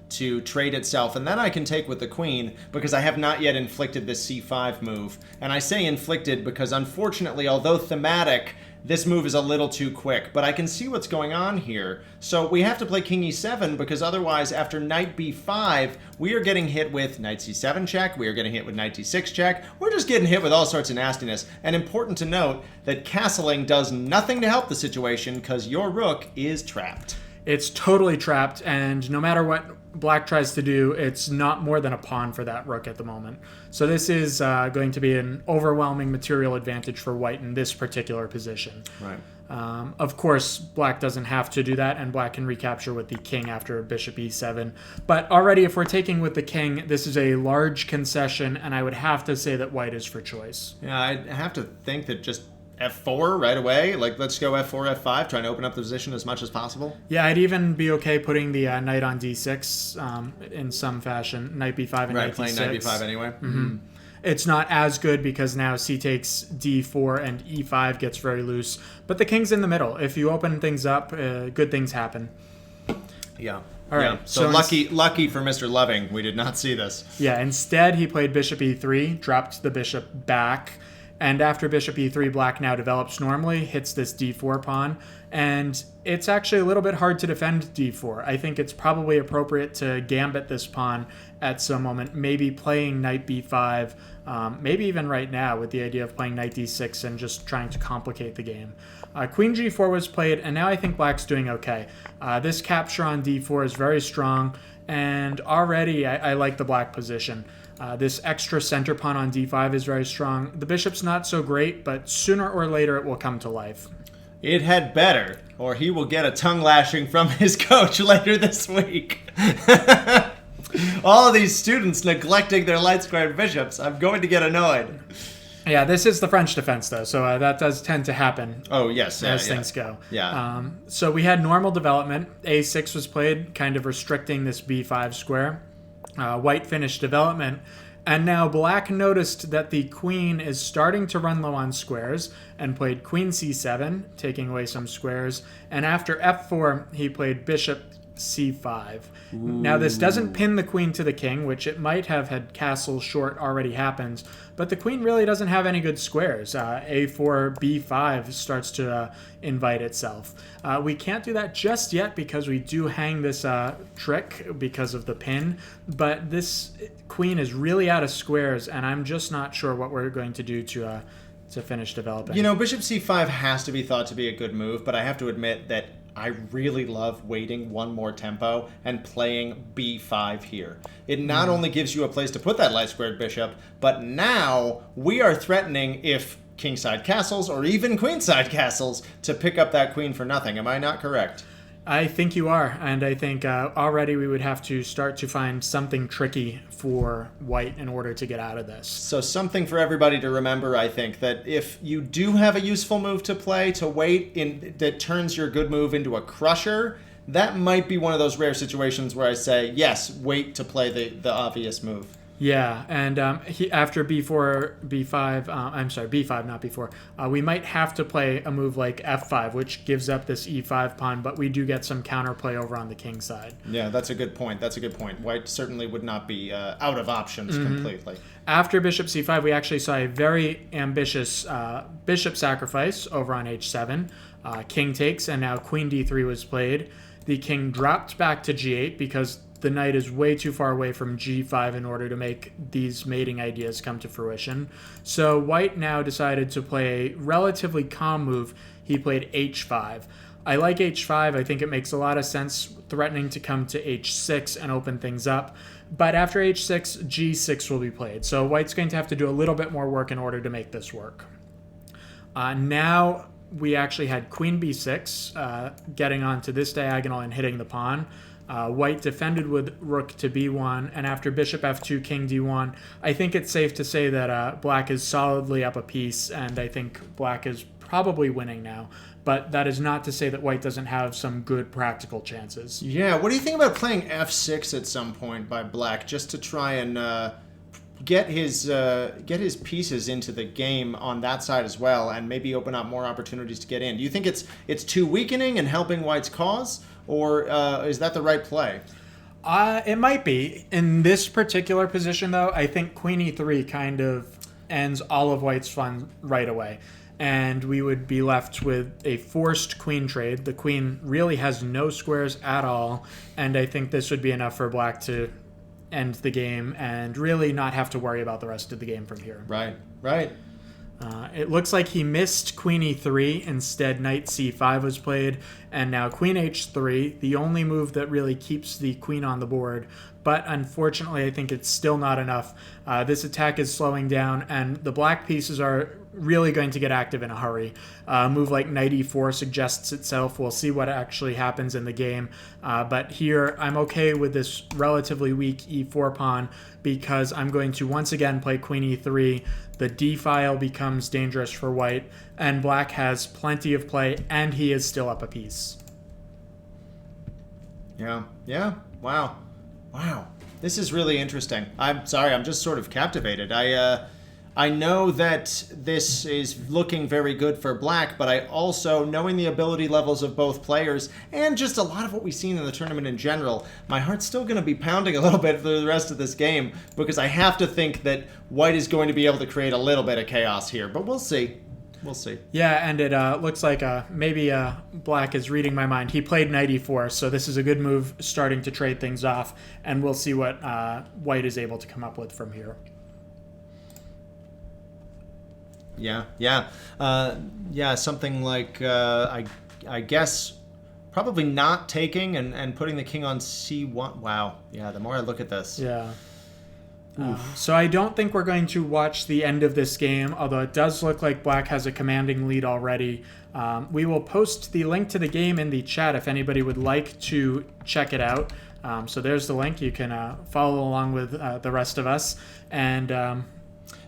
to trade itself, and then I can take with the queen because I have not yet inflicted this c5 move. And I say inflicted because unfortunately, although thematic, this move is a little too quick, but I can see what's going on here. So we have to play king e7 because otherwise after knight b5, we are getting hit with knight c7 check, we are getting hit with knight d6 check, we're just getting hit with all sorts of nastiness. And important to note that castling does nothing to help the situation because your rook is trapped. It's totally trapped, and no matter what black tries to do, it's not more than a pawn for that rook at the moment. So this is going to be an overwhelming material advantage for white in this particular position. Right. Of course, black doesn't have to do that, and black can recapture with the king after bishop e7. But already, if we're taking with the king, this is a large concession, and I would have to say that white is for choice. Yeah, I have to think that just f4 right away, like let's go f4, f5, trying to open up the position as much as possible. Yeah, I'd even be okay putting the knight on d6 in some fashion. Knight b5 and knight d6. Playing knight b5 anyway. Mm-hmm. It's not as good because now c takes d4 and e5 gets very loose. But the king's in the middle. If you open things up, good things happen. Yeah. All right. Yeah. So lucky for Mr. Loving, we did not see this. Yeah, instead he played bishop e3, dropped the bishop back. And after bishop e3, black now develops normally, hits this d4 pawn, and it's actually a little bit hard to defend d4. I think it's probably appropriate to gambit this pawn at some moment, maybe playing knight b5, maybe even right now with the idea of playing knight d6 and just trying to complicate the game. Queen g4 was played, and now I think black's doing okay. This capture on d4 is very strong, and already I like the black position. This extra center pawn on d5 is very strong. The bishop's not so great, but sooner or later it will come to life. It had better, or he will get a tongue lashing from his coach later this week. All of these students neglecting their light-squared bishops. I'm going to get annoyed. Yeah, this is the French defense, though, so that does tend to happen. Oh, yes. As things go. Yeah. So we had normal development. a6 was played, kind of restricting this b5 square. White finished development, and now black noticed that the queen is starting to run low on squares and played queen c7, taking away some squares, and after f4 he played bishop c5. Ooh. Now this doesn't pin the queen to the king, which it might have had castle short already happened, but the queen really doesn't have any good squares. a4, b5 starts to invite itself. We can't do that just yet because we do hang this trick because of the pin, but this queen is really out of squares, and I'm just not sure what we're going to do to finish developing. You know, bishop c5 has to be thought to be a good move, but I have to admit that I really love waiting one more tempo and playing b5 here. It not only gives you a place to put that light-squared bishop, but now we are threatening, if kingside castles or even queenside castles, to pick up that queen for nothing. Am I not correct? I think you are, and I think already we would have to start to find something tricky for white in order to get out of this. So something for everybody to remember, I think, that if you do have a useful move to play, to wait that turns your good move into a crusher, that might be one of those rare situations where I say, yes, wait to play the obvious move. Yeah, and after b4, b5, I'm sorry, b5, not b4, we might have to play a move like f5, which gives up this e5 pawn, but we do get some counterplay over on the king side. Yeah, that's a good point. White certainly would not be out of options completely. After bishop c5, we actually saw a very ambitious bishop sacrifice over on h7. King takes, and now queen d3 was played. The king dropped back to g8 because the knight is way too far away from g5 in order to make these mating ideas come to fruition. So white now decided to play a relatively calm move. He played h5. I like h5. I think it makes a lot of sense, threatening to come to h6 and open things up. But after h6, g6 will be played. So white's going to have to do a little bit more work in order to make this work. Now we actually had queen b6 getting onto this diagonal and hitting the pawn. White defended with rook to b1, and after bishop f2, king d1, I think it's safe to say that black is solidly up a piece, and I think black is probably winning now. But that is not to say that white doesn't have some good practical chances. Yeah, what do you think about playing f6 at some point by black, just to try and get his pieces into the game on that side as well, and maybe open up more opportunities to get in? Do you think it's too weakening and helping white's cause? Or is that the right play? It might be. In this particular position, though, I think queen e3 kind of ends all of white's fun right away. And we would be left with a forced queen trade. The queen really has no squares at all. And I think this would be enough for black to end the game and really not have to worry about the rest of the game from here. Right. It looks like he missed queen e3. Instead, knight c5 was played, and now queen h3, the only move that really keeps the queen on the board. But unfortunately, I think it's still not enough. This attack is slowing down, and the black pieces are really going to get active in a hurry. A move like knight e4 suggests itself. We'll see what actually happens in the game. But here, I'm okay with this relatively weak e4 pawn because I'm going to once again play queen e3. The d-file becomes dangerous for white, and black has plenty of play, and he is still up a piece. Yeah. Wow. This is really interesting. I'm sorry, I'm just sort of captivated. I know that this is looking very good for black, but I also, knowing the ability levels of both players, and just a lot of what we've seen in the tournament in general, my heart's still going to be pounding a little bit for the rest of this game, because I have to think that white is going to be able to create a little bit of chaos here, but we'll see. Yeah, and it looks like maybe black is reading my mind. He played knight e4, so this is a good move starting to trade things off, and we'll see what white is able to come up with from here. Yeah. Something like, I guess, probably not taking and putting the king on c1. Wow. Yeah, the more I look at this. Yeah. So I don't think we're going to watch the end of this game, although it does look like black has a commanding lead already. We will post the link to the game in the chat if anybody would like to check it out. So there's the link. You can follow along with the rest of us. And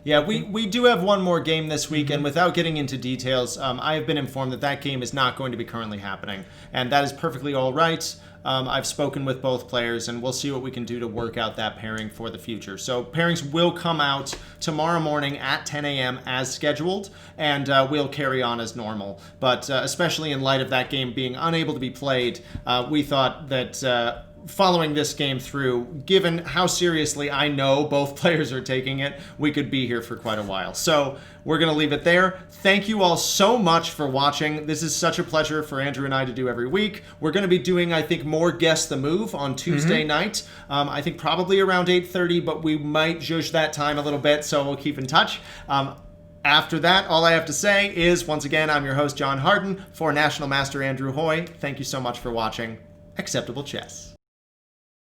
yeah, we do have one more game this week, and without getting into details, I have been informed that game is not going to be currently happening, and that is perfectly all right. I've spoken with both players, and we'll see what we can do to work out that pairing for the future. So pairings will come out tomorrow morning at 10 a.m. as scheduled, and we'll carry on as normal. But especially in light of that game being unable to be played, we thought that following this game through, given how seriously I know both players are taking it, we could be here for quite a while. So we're going to leave it there. Thank you all so much for watching. This is such a pleasure for Andrew and I to do every week. We're going to be doing, I think, more Guess the Move on Tuesday night. I think probably around 8:30, but we might judge that time a little bit, so we'll keep in touch. After that, all I have to say is, once again, I'm your host, John Harden, for National Master Andrew Hoy. Thank you so much for watching Acceptable Chess.